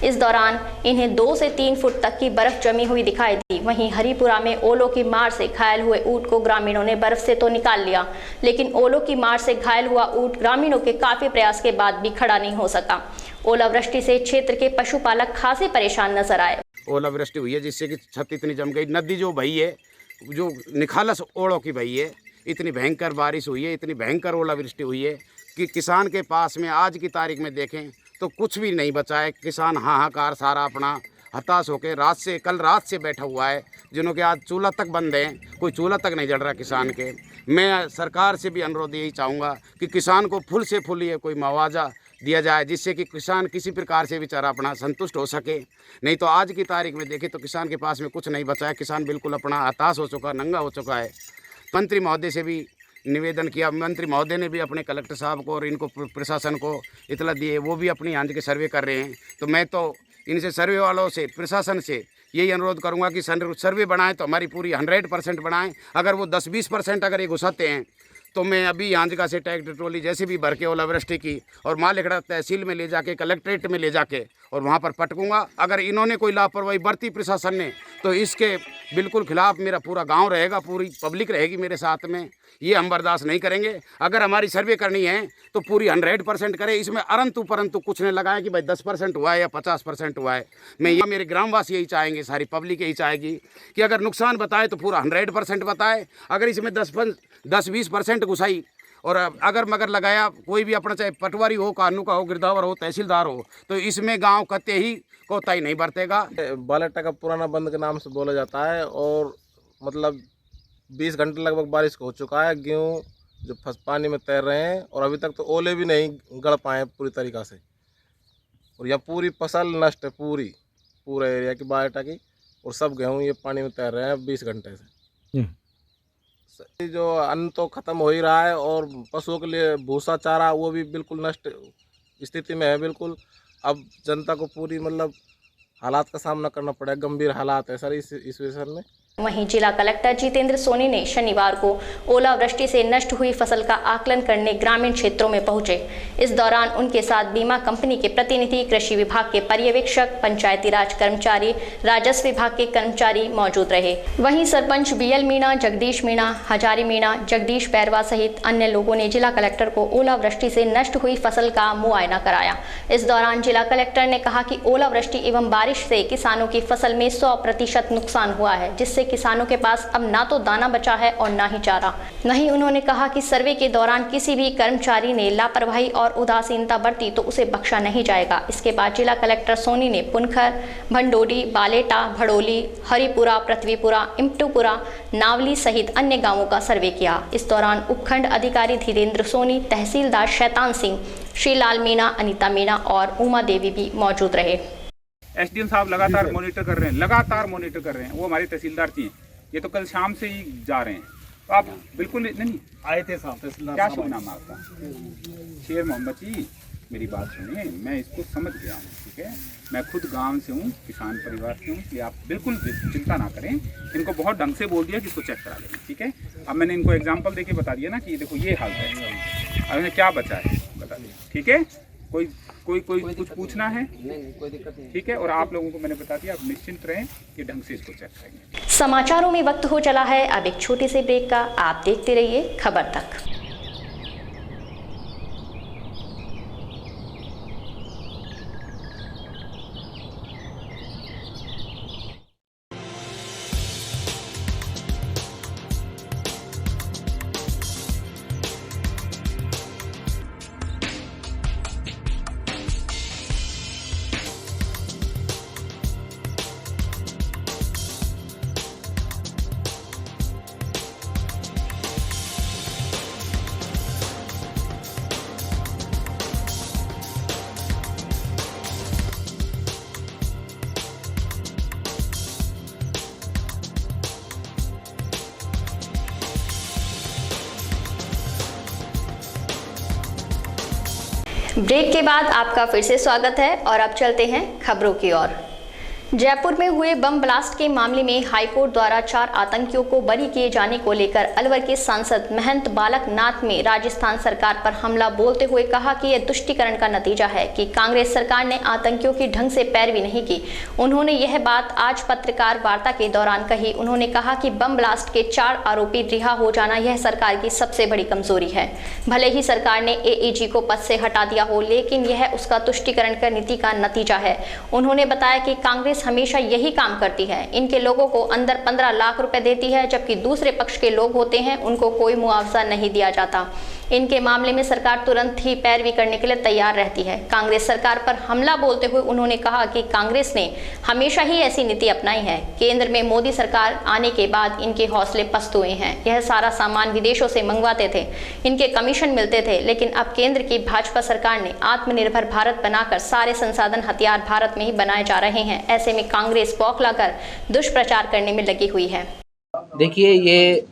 इस दौरान इन्हें 2 से 3 फुट तक की बर्फ जमी हुई दिखाई दी। वहीं हरिपुरा में ओलों की मार से घायल हुए ऊंट को ग्रामीणों ने बर्फ से तो निकाल लिया, लेकिन ओलों की मार से घायल हुआ ऊंट ग्रामीणों के काफी प्रयास के बाद भी खड़ा नहीं हो सका। ओलावृष्टि से क्षेत्र के पशुपालक खासे परेशान नजर आए। ओलावृष्टि हुई है जिससे कि छत इतनी जम गई, नदी जो बही है, जो निखालस ओड़ों की बही है, इतनी भयंकर बारिश हुई है, इतनी भयंकर ओलावृष्टि हुई है कि किसान के पास में आज की तारीख में देखें तो कुछ भी नहीं बचा है। किसान हाहाकार सारा अपना हताश होकर कल रात से बैठा हुआ है, जिन्हों के आज चूल्हा तक बंद है, कोई चूल्हा तक नहीं जल रहा किसान के। मैं सरकार से भी अनुरोध यही चाहूँगा कि किसान को फुल से फुल ये कोई मुआवजा दिया जाए, जिससे कि किसान किसी प्रकार से बेचारा अपना संतुष्ट हो सके। नहीं तो आज की तारीख में देखें तो किसान के पास में कुछ नहीं बचा है। किसान बिल्कुल अपना हताश हो चुका, नंगा हो चुका है। मंत्री महोदय से भी निवेदन किया, मंत्री महोदय ने भी अपने कलेक्टर साहब को और इनको प्रशासन को इतला दिए, वो भी अपनी आंच के सर्वे कर रहे हैं। तो मैं तो इनसे सर्वे वालों से, प्रशासन से यही अनुरोध करूंगा कि सर्वे बनाएं तो हमारी पूरी 100% बनाएं। अगर वो 10-20% अगर ये घुसाते हैं तो मैं अभी आंजगा से ट्रैक्टर ट्रॉली जैसे भी भर के ओलावृष्टि की और मालेखड़ा तहसील में ले जाके, कलेक्ट्रेट में ले जाके और वहाँ पर पटकूंगा। अगर इन्होंने कोई लापरवाही बरती प्रशासन ने तो इसके बिल्कुल खिलाफ मेरा पूरा गांव रहेगा, पूरी पब्लिक रहेगी मेरे साथ में। ये हम बर्दाश्त नहीं करेंगे। अगर हमारी सर्वे करनी है तो पूरी 100% करें। इसमें अरंतु परंतु कुछ नहीं लगाया कि भाई 10% हुआ है या 50% हुआ है। मैं ये मेरे ग्रामवासी यही चाहेंगे, सारी पब्लिक यही चाहेगी कि अगर नुकसान बताए तो पूरा 100% बताए। अगर इसमें 10-20% घुसाई और अगर मगर लगाया कोई भी अपना, चाहे पटवारी हो, कानू का हो, गिरदावर हो, तहसीलदार हो, तो इसमें गांव कत्ते ही कोताही नहीं बरतेगा। बालेटा का पुराना बंद के नाम से बोला जाता है और मतलब 20 घंटे लगभग बारिश हो चुका है। गेहूँ जो पानी में तैर रहे हैं और अभी तक तो ओले भी नहीं गड़ पाए पूरी तरीक़ा से, और यहाँ पूरी फसल नष्ट है, पूरे एरिया की बालेटा की, और सब गेहूँ ये पानी में तैर रहे हैं 20 घंटे से। जो अन्न तो ख़त्म हो ही रहा है और पशुओं के लिए भूसा चारा वो भी बिल्कुल नष्ट स्थिति में है बिल्कुल। अब जनता को पूरी मतलब हालात का सामना करना पड़ेगा, गंभीर हालात है सर इस विषय में। वहीं जिला कलेक्टर जितेंद्र सोनी ने शनिवार को ओलावृष्टि से नष्ट हुई फसल का आकलन करने ग्रामीण क्षेत्रों में पहुंचे। इस दौरान उनके साथ बीमा कंपनी के प्रतिनिधि, कृषि विभाग के पर्यवेक्षक, पंचायती राज कर्मचारी, राजस्व विभाग के कर्मचारी मौजूद रहे। वहीं सरपंच बीएल मीणा, जगदीश मीणा, हजारी मीणा, जगदीश बैरवा सहित अन्य लोगों ने जिला कलेक्टर को ओलावृष्टि से नष्ट हुई फसल का मुआयना कराया। इस दौरान जिला कलेक्टर ने कहा कि ओलावृष्टि एवं बारिश से किसानों की फसल में 100% नुकसान हुआ है, जिससे किसानों के पास अब ना तो दाना बचा है और ना ही चारा। वहीं उन्होंने कहा कि सर्वे के दौरान किसी भी कर्मचारी ने लापरवाही और उदासीनता बरती तो उसे बख्शा नहीं जाएगा। इसके बाद जिला कलेक्टर सोनी ने पुनखर, भंडोरी, बालेटा, भड़ोली, हरिपुरा, पृथ्वीपुरा, इमटूपुरा, नावली सहित अन्य गांवों का सर्वे किया। इस दौरान उपखंड अधिकारी धीरेन्द्र सोनी, तहसीलदार शैतान सिंह, श्रीलाल मीणा, अनीता मीणा और उमा देवी भी मौजूद रहे। एसडीएम साहब लगातार मॉनिटर कर रहे हैं, वो हमारे तहसीलदार जी हैं, ये तो कल शाम से ही जा रहे हैं। तो आप बिल्कुल नहीं आए थे साहब तहसीलदार। क्या शुभ नाम आपका? शेर मोहम्मद जी, मेरी बात सुनिए, मैं इसको समझ गया हूँ, ठीक है। मैं खुद गांव से हूँ, किसान परिवार से हूँ, इसलिए आप बिल्कुल चिंता ना करें। इनको बहुत ढंग से बोल दिया कि इसको चेक करा लेंगे, ठीक है। अब मैंने इनको एग्जाम्पल देके बता दिया ना कि देखो ये हाल है, अब इन्हें क्या बचा है बता दें, ठीक है। कोई कुछ पूछना है? नहीं, कोई दिक्कत नहीं, ठीक है। और आप लोगों को मैंने बता दिया, आप निश्चिंत रहें कि ढंग से इसको चेक करेंगे। समाचारों में वक्त हो चला है अब एक छोटे से ब्रेक का। आप देखते रहिए खबर तक। ब्रेक के बाद आपका फिर से स्वागत है और अब चलते हैं खबरों की ओर। जयपुर में हुए बम ब्लास्ट के मामले में हाईकोर्ट द्वारा 4 आतंकियों को बरी किए जाने को लेकर अलवर के सांसद महंत बालक नाथ ने राजस्थान सरकार पर हमला बोलते हुए कहा कि यह तुष्टीकरण का नतीजा है कि कांग्रेस सरकार ने आतंकियों की ढंग से पैरवी नहीं की। उन्होंने यह बात आज पत्रकार वार्ता के दौरान कही। उन्होंने कहा कि बम ब्लास्ट के 4 आरोपी रिहा हो जाना यह सरकार की सबसे बड़ी कमजोरी है। भले ही सरकार ने एएजी को पद से हटा दिया हो, लेकिन यह उसका तुष्टीकरण की नीति का नतीजा है। उन्होंने बताया कि कांग्रेस हमेशा यही काम करती है, इनके लोगों को अंदर 15 लाख रुपए देती है, जबकि दूसरे पक्ष के लोग होते हैं उनको कोई मुआवजा नहीं दिया जाता। इनके मामले में सरकार तुरंत ही पैरवी करने के लिए तैयार रहती है। कांग्रेस सरकार पर हमला बोलते हुए उन्होंने कहा कि कांग्रेस ने हमेशा ही ऐसी नीति अपनाई है। केंद्र में मोदी सरकार आने के बाद इनके हौसले पस्त हुए हैं। यह सारा सामान विदेशों से मंगवाते थे, इनके कमीशन मिलते थे, लेकिन अब केंद्र की भाजपा सरकार ने आत्मनिर्भर भारत बनाकर सारे संसाधन हथियार भारत में ही बनाए जा रहे हैं। ऐसे में कांग्रेस बौखलाकर दुष्प्रचार करने में लगी हुई है। देखिए, ये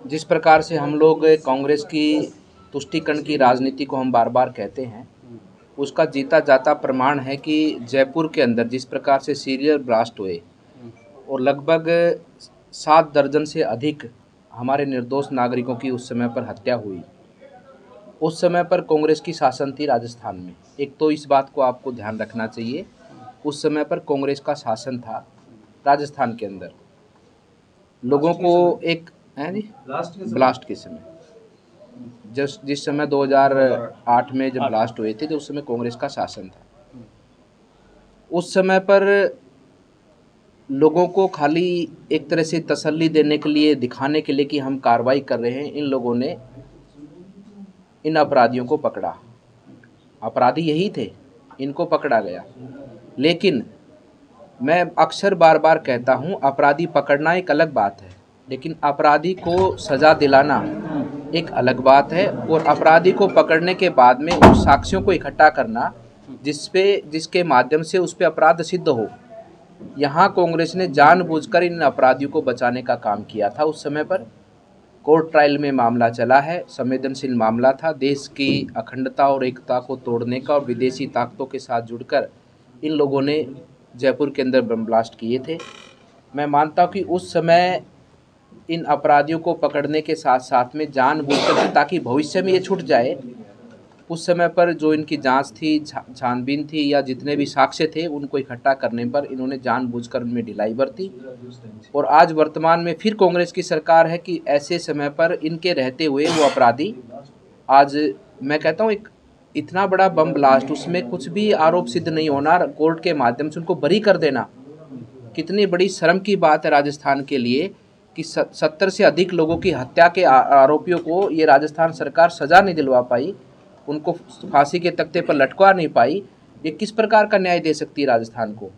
जिस प्रकार से हम लोग कांग्रेस की तुष्टीकरण की राजनीति को हम बार बार कहते हैं, उसका जीता जाता प्रमाण है कि जयपुर के अंदर जिस प्रकार से सीरियल ब्लास्ट हुए और लगभग 7 दर्जन से अधिक हमारे निर्दोष नागरिकों की उस समय पर हत्या हुई, उस समय पर कांग्रेस की शासन थी राजस्थान में। एक तो इस बात को आपको ध्यान रखना चाहिए, उस समय पर कांग्रेस का शासन था राजस्थान के अंदर। लोगों को एक ब्लास्ट के समय जिस समय 2008 में जब ब्लास्ट हुए थे, तो उस समय कांग्रेस का शासन था। उस समय पर लोगों को खाली एक तरह से तसल्ली देने के लिए, दिखाने के लिए कि हम कार्रवाई कर रहे हैं, इन लोगों ने इन अपराधियों को पकड़ा। अपराधी यही थे, इनको पकड़ा गया। लेकिन मैं अक्सर बार बार कहता हूँ, अपराधी पकड़ना एक अलग बात है, लेकिन अपराधी को सज़ा दिलाना एक अलग बात है। और अपराधी को पकड़ने के बाद में उस साक्ष्यों को इकट्ठा करना जिसके माध्यम से उस पर अपराध सिद्ध हो। यहाँ कांग्रेस ने जानबूझकर इन अपराधियों को बचाने का काम किया था। उस समय पर कोर्ट ट्रायल में मामला चला है, संवेदनशील मामला था, देश की अखंडता और एकता को तोड़ने का, और विदेशी ताकतों के साथ जुड़कर इन लोगों ने जयपुर के अंदर बम ब्लास्ट किए थे। मैं मानता हूँ कि उस समय इन अपराधियों को पकड़ने के साथ साथ में जानबूझकर, ताकि भविष्य में ये छूट जाए, उस समय पर जो इनकी जांच थी, छानबीन थी, या जितने भी साक्ष्य थे उनको इकट्ठा करने पर इन्होंने जानबूझकर उनमें ढिलाई बरती। और आज वर्तमान में फिर कांग्रेस की सरकार है कि ऐसे समय पर इनके रहते हुए वो अपराधी, आज मैं कहता हूँ एक इतना बड़ा बम ब्लास्ट, उसमें कुछ भी आरोप सिद्ध नहीं होना, कोर्ट के माध्यम से उनको बरी कर देना, कितनी बड़ी शर्म की बात है राजस्थान के लिए कि 70 से अधिक लोगों की हत्या के आरोपियों को ये राजस्थान सरकार सज़ा नहीं दिलवा पाई, उनको फांसी के तख्ते पर लटका नहीं पाई। ये किस प्रकार का न्याय दे सकती है राजस्थान को?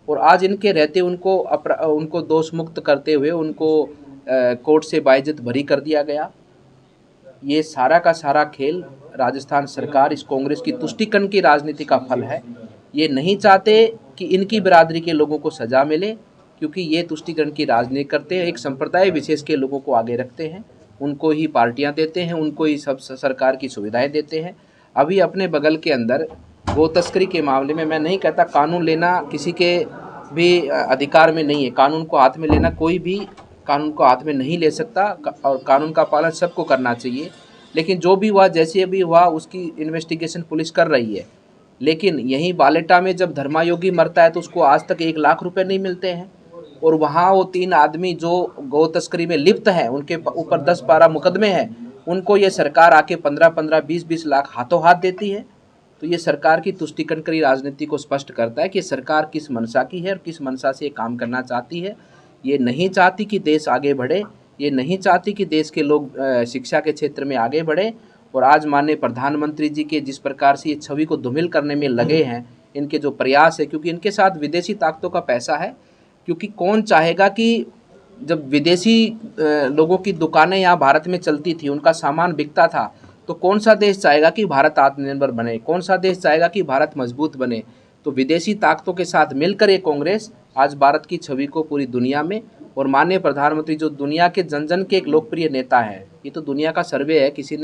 और आज इनके रहते उनको दोष मुक्त करते हुए उनको कोर्ट से बाइज्जत बरी कर दिया गया। ये सारा का सारा खेल राजस्थान सरकार, इस कांग्रेस की तुष्टीकरण की राजनीति का फल है। ये नहीं चाहते कि इनकी बिरादरी के लोगों को सज़ा मिले, क्योंकि ये तुष्टीकरण की राजनीति करते हैं, एक संप्रदाय विशेष के लोगों को आगे रखते हैं, उनको ही पार्टियां देते हैं, उनको ही सब सरकार की सुविधाएं देते हैं। अभी अपने बगल के अंदर गो तस्करी के मामले में, मैं नहीं कहता कानून लेना किसी के भी अधिकार में नहीं है, कानून को हाथ में लेना कोई भी कानून को हाथ में नहीं ले सकता, और कानून का पालन सबको करना चाहिए। लेकिन जो भी हुआ, जैसे भी हुआ, उसकी इन्वेस्टिगेशन पुलिस कर रही है। लेकिन यहीं बालेटा में जब धर्मायोगी मरता है तो उसको आज तक 1 लाख रुपए नहीं मिलते हैं, और वहाँ वो 3 आदमी जो गौ तस्करी में लिप्त हैं, उनके ऊपर 10-12 मुकदमे हैं, उनको ये सरकार आके 15-15, 20-20 लाख हाथों हाथ देती है। तो ये सरकार की तुष्टीकरण की राजनीति को स्पष्ट करता है कि सरकार किस मंशा की है और किस मंशा से काम करना चाहती है। ये नहीं चाहती कि देश आगे बढ़े, ये नहीं चाहती कि देश के लोग शिक्षा के क्षेत्र में आगे बढ़े। और आज माननीय प्रधानमंत्री जी के जिस प्रकार से ये छवि को धूमिल करने में लगे हैं, इनके जो प्रयास है, क्योंकि इनके साथ विदेशी ताकतों का पैसा है, क्योंकि कौन चाहेगा कि जब विदेशी लोगों की दुकानें यहाँ भारत में चलती थी, उनका सामान बिकता था, तो कौन सा देश चाहेगा कि भारत आत्मनिर्भर बने, कौन सा देश चाहेगा कि भारत मजबूत बने। तो विदेशी ताकतों के साथ मिलकर ये कांग्रेस आज भारत की छवि को पूरी दुनिया में, और माननीय प्रधानमंत्री जो दुनिया के जन जन के एक लोकप्रिय नेता है, ये तो दुनिया का सर्वे है, किसी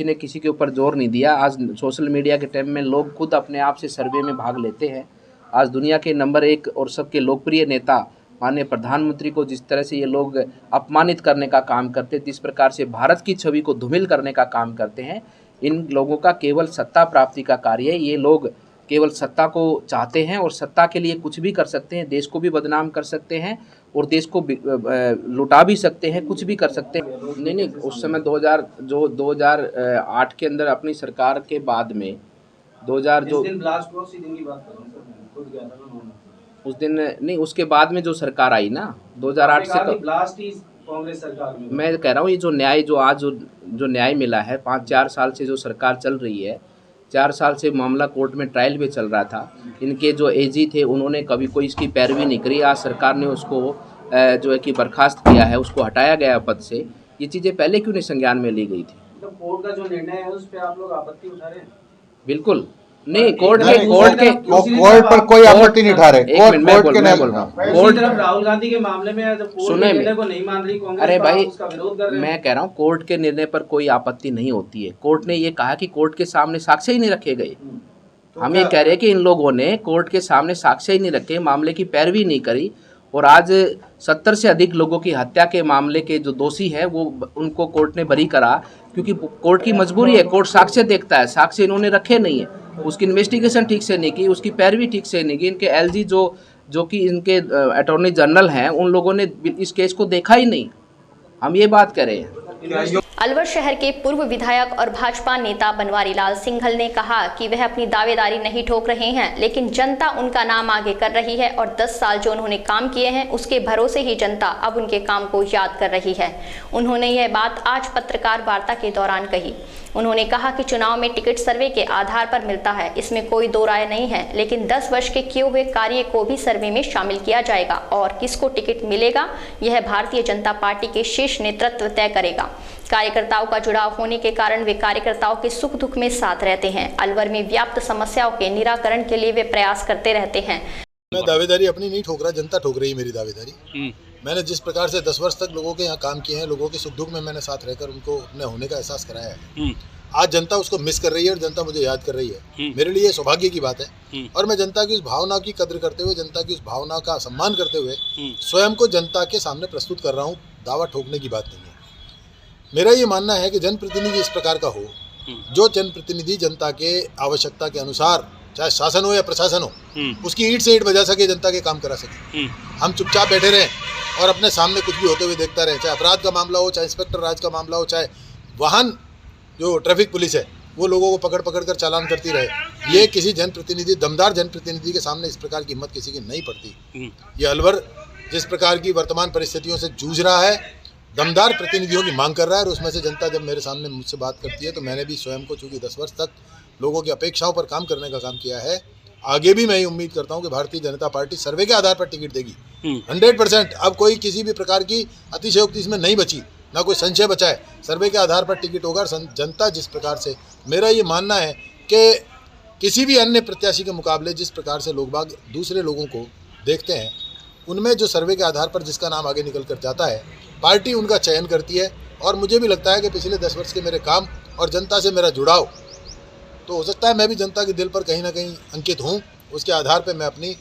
ने किसी के ऊपर जोर नहीं दिया। आज सोशल मीडिया के टाइम में लोग खुद अपने आप से सर्वे में भाग लेते हैं। आज दुनिया के नंबर 1 और सबके लोकप्रिय नेता माननीय प्रधानमंत्री को जिस तरह से ये लोग अपमानित करने का काम करते हैं, जिस प्रकार से भारत की छवि को धूमिल करने का काम करते हैं, इन लोगों का केवल सत्ता प्राप्ति का कार्य है। ये लोग केवल सत्ता को चाहते हैं और सत्ता के लिए कुछ भी कर सकते हैं, देश को भी बदनाम कर सकते हैं और देश को लुटा भी सकते हैं, कुछ भी कर सकते हैं। नहीं, उस समय 2008 के अंदर अपनी सरकार के बाद में 2000 जो ब्लास्ट हुआ उसी दिन की बात कर रहा हूं, खुद गया था उस दिन, नहीं उसके बाद में जो सरकार आई ना 2008 से, ब्लास्ट ही कांग्रेस सरकार में। मैं कह रहा हूँ ये जो न्याय जो आज जो न्याय मिला है, 5-4 साल से जो सरकार चल रही है, 4 साल से मामला कोर्ट में ट्रायल भी चल रहा था। इनके जो एजी थे उन्होंने कभी कोई इसकी पैरवी नहीं करी। आज सरकार ने उसको जो है कि बर्खास्त किया है, उसको हटाया गया पद से। ये चीज़ें पहले क्यों नहीं संज्ञान में ली गई थी? तो कोर्ट का जो निर्णय है उस पर आप लोग आपत्ति उठा रहे हैं? बिल्कुल नहीं, कोर्ट पर कोई आपत्ति नहीं उठा रहे। कोर्ट राहुल गांधी के मामले में जब कोर्ट के निर्णय को नहीं मान रही कांग्रेस, अरे भाई उसका विरोध कर रहे हैं। मैं कह रहा हूँ कोर्ट के निर्णय पर कोई आपत्ति नहीं होती है। कोर्ट ने ये कहा कि कोर्ट के सामने साक्ष्य ही नहीं रखे गए। हम ये कह रहे हैं कि इन लोगों ने कोर्ट के सामने साक्ष्य ही नहीं रखे, मामले की पैरवी नहीं करी और आज 70 से अधिक लोगों की हत्या के मामले के जो दोषी हैं वो उनको कोर्ट ने बरी करा, क्योंकि कोर्ट की मजबूरी है, कोर्ट साक्ष्य देखता है, साक्ष्य इन्होंने रखे नहीं है, उसकी इन्वेस्टिगेशन ठीक से नहीं की, उसकी पैरवी ठीक से नहीं की। इनके एलजी जो कि इनके अटॉर्नी जनरल हैं, उन लोगों ने इस केस को देखा ही नहीं। हम ये बात कर रहे हैं। अलवर शहर के पूर्व विधायक और भाजपा नेता बनवारी लाल सिंघल ने कहा कि वह अपनी दावेदारी नहीं ठोक रहे हैं, लेकिन जनता उनका नाम आगे कर रही है और 10 साल जो उन्होंने काम किए हैं उसके भरोसे ही जनता अब उनके काम को याद कर रही है। उन्होंने यह बात आज पत्रकार वार्ता के दौरान कही। उन्होंने कहा कि चुनाव में टिकट सर्वे के आधार पर मिलता है, इसमें कोई दो राय नहीं है, लेकिन 10 वर्ष के किए हुए कार्य को भी सर्वे में शामिल किया जाएगा और किसको टिकट मिलेगा यह भारतीय जनता पार्टी के शीर्ष नेतृत्व तय करेगा। कार्यकर्ताओं का जुड़ाव होने के कारण वे कार्यकर्ताओं के सुख दुख में साथ रहते हैं। अलवर में व्याप्त समस्याओं के निराकरण के लिए वे प्रयास करते रहते हैं। मैं दावेदारी अपनी नहीं ठोक रहा, जनता ठोक रही है मेरी दावेदारी। मैंने जिस प्रकार से 10 वर्ष तक लोगों के यहाँ काम किए हैं, लोगों के सुख दुख में मैंने साथ रहकर उनको अपने होने का एहसास कराया है। आज जनता उसको मिस कर रही है और जनता मुझे याद कर रही है। मेरे लिए सौभाग्य की बात है और मैं जनता की उस भावना की कद्र करते हुए, जनता की उस भावना का सम्मान करते हुए स्वयं को जनता के सामने प्रस्तुत कर रहा हूँ। दावा ठोकने की बात नहीं है। मेरा ये मानना है कि जनप्रतिनिधि इस प्रकार का हो, जो जनप्रतिनिधि जनता के आवश्यकता के अनुसार, चाहे शासन हो या प्रशासन हो, उसकी ईंट से ईंट बजा सके, जनता के काम करा सके। हम चुपचाप बैठे रहें और अपने सामने कुछ भी होते हुए देखता रहे, चाहे अपराध का मामला हो, चाहे इंस्पेक्टर राज का मामला हो, चाहे वाहन जो ट्रैफिक पुलिस है वो लोगों को पकड़ पकड़ कर चालान करती रहे। ये किसी जनप्रतिनिधि, दमदार जनप्रतिनिधि के सामने इस प्रकार की हिम्मत किसी की नहीं पड़ती। ये अलवर जिस प्रकार की वर्तमान परिस्थितियों से जूझ रहा है, दमदार प्रतिनिधियों की मांग कर रहा है और उसमें से जनता जब मेरे सामने मुझसे बात करती है तो मैंने भी स्वयं को, चूँकि 10 वर्ष तक लोगों की अपेक्षाओं पर काम करने का काम किया है, आगे भी मैं उम्मीद करता हूं कि भारतीय जनता पार्टी सर्वे के आधार पर टिकट देगी 100%। अब कोई किसी भी प्रकार की अतिशयोक्ति इसमें नहीं बची, ना कोई संशय बचा है। सर्वे के आधार पर टिकट होगा। जनता जिस प्रकार से, मेरा ये मानना है कि किसी भी अन्य प्रत्याशी के मुकाबले जिस प्रकार से लोग बाग दूसरे लोगों को देखते हैं, उनमें जो सर्वे के आधार पर जिसका नाम आगे निकल कर जाता है, पार्टी उनका चयन करती है। और मुझे भी लगता है कि पिछले 10 वर्ष के मेरे काम और जनता से मेरा जुड़ाव, तो हो सकता है मैं भी जनता के दिल पर कहीं ना कहीं अंकित हूँ। उसके आधार पर मैं अपनी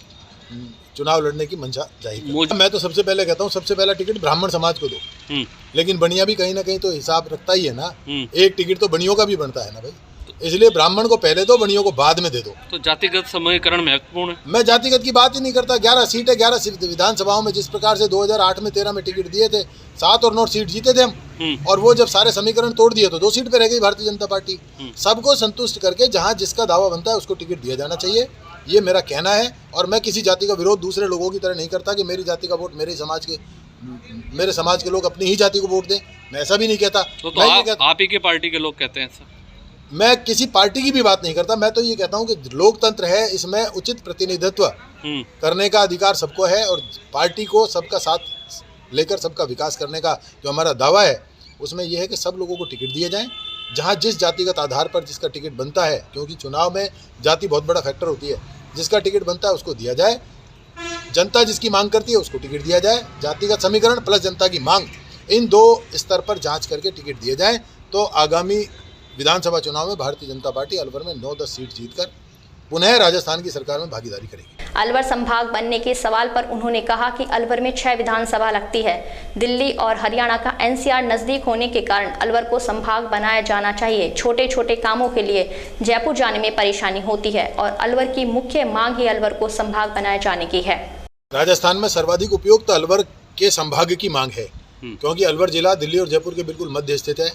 चुनाव लड़ने की मंशा जाहिर करता हूं। मैं तो सबसे पहले कहता हूँ, सबसे पहला टिकट ब्राह्मण समाज को दो, लेकिन बनिया भी कहीं ना कहीं तो हिसाब रखता ही है ना। एक टिकट तो बनियों का भी बनता है ना भाई, इसलिए ब्राह्मण को पहले दो, बनियों को बाद में दे दो। तो जातिगत समीकरण महत्वपूर्ण है। मैं जातिगत की बात ही नहीं करता। 11 सीट है, 11 विधानसभाओं में जिस प्रकार से 2008 में 13 में टिकट दिए थे, 7 और 9 सीट जीते थे हम, और वो जब सारे समीकरण तोड़ दिए तो 2 सीट पे रह गई भारतीय जनता पार्टी। सबको संतुष्ट करके जहां जिसका दावा बनता है उसको टिकट दिया जाना चाहिए, ये मेरा कहना है। और मैं किसी जाति का विरोध दूसरे लोगों की तरह नहीं करता कि मेरी जाति का वोट मेरे समाज के लोग अपनी ही जाति को वोट दें, मैं ऐसा भी नहीं कहता। आप ही के पार्टी के लोग कहते हैं सर। मैं किसी पार्टी की भी बात नहीं करता। मैं तो ये कहता हूँ कि लोकतंत्र है, इसमें उचित प्रतिनिधित्व करने का अधिकार सबको है और पार्टी को सबका साथ लेकर सबका विकास करने का जो हमारा दावा है उसमें यह है कि सब लोगों को टिकट दिए जाएं, जहां जिस जातिगत आधार पर जिसका टिकट बनता है, क्योंकि चुनाव में जाति बहुत बड़ा फैक्टर होती है। जिसका टिकट बनता है उसको दिया जाए, जनता जिसकी मांग करती है उसको टिकट दिया जाए। जातिगत समीकरण प्लस जनता की मांग, इन 2 स्तर पर जाँच करके टिकट दिए जाएँ तो आगामी विधानसभा चुनाव में भारतीय जनता पार्टी अलवर में 9-10 सीट जीतकर पुनः राजस्थान की सरकार में भागीदारी करेगी। अलवर संभाग बनने के सवाल पर उन्होंने कहा कि अलवर में 6 विधानसभा लगती है। दिल्ली और हरियाणा का एनसीआर नजदीक होने के कारण अलवर को संभाग बनाया जाना चाहिए। छोटे छोटे कामों के लिए जयपुर जाने में परेशानी होती है और अलवर की मुख्य मांग ही अलवर को संभाग बनाए जाने की है। राजस्थान में सर्वाधिक उपयुक्त अलवर के संभाग की मांग है, क्योंकि अलवर जिला दिल्ली और जयपुर के बिल्कुल मध्य स्थित है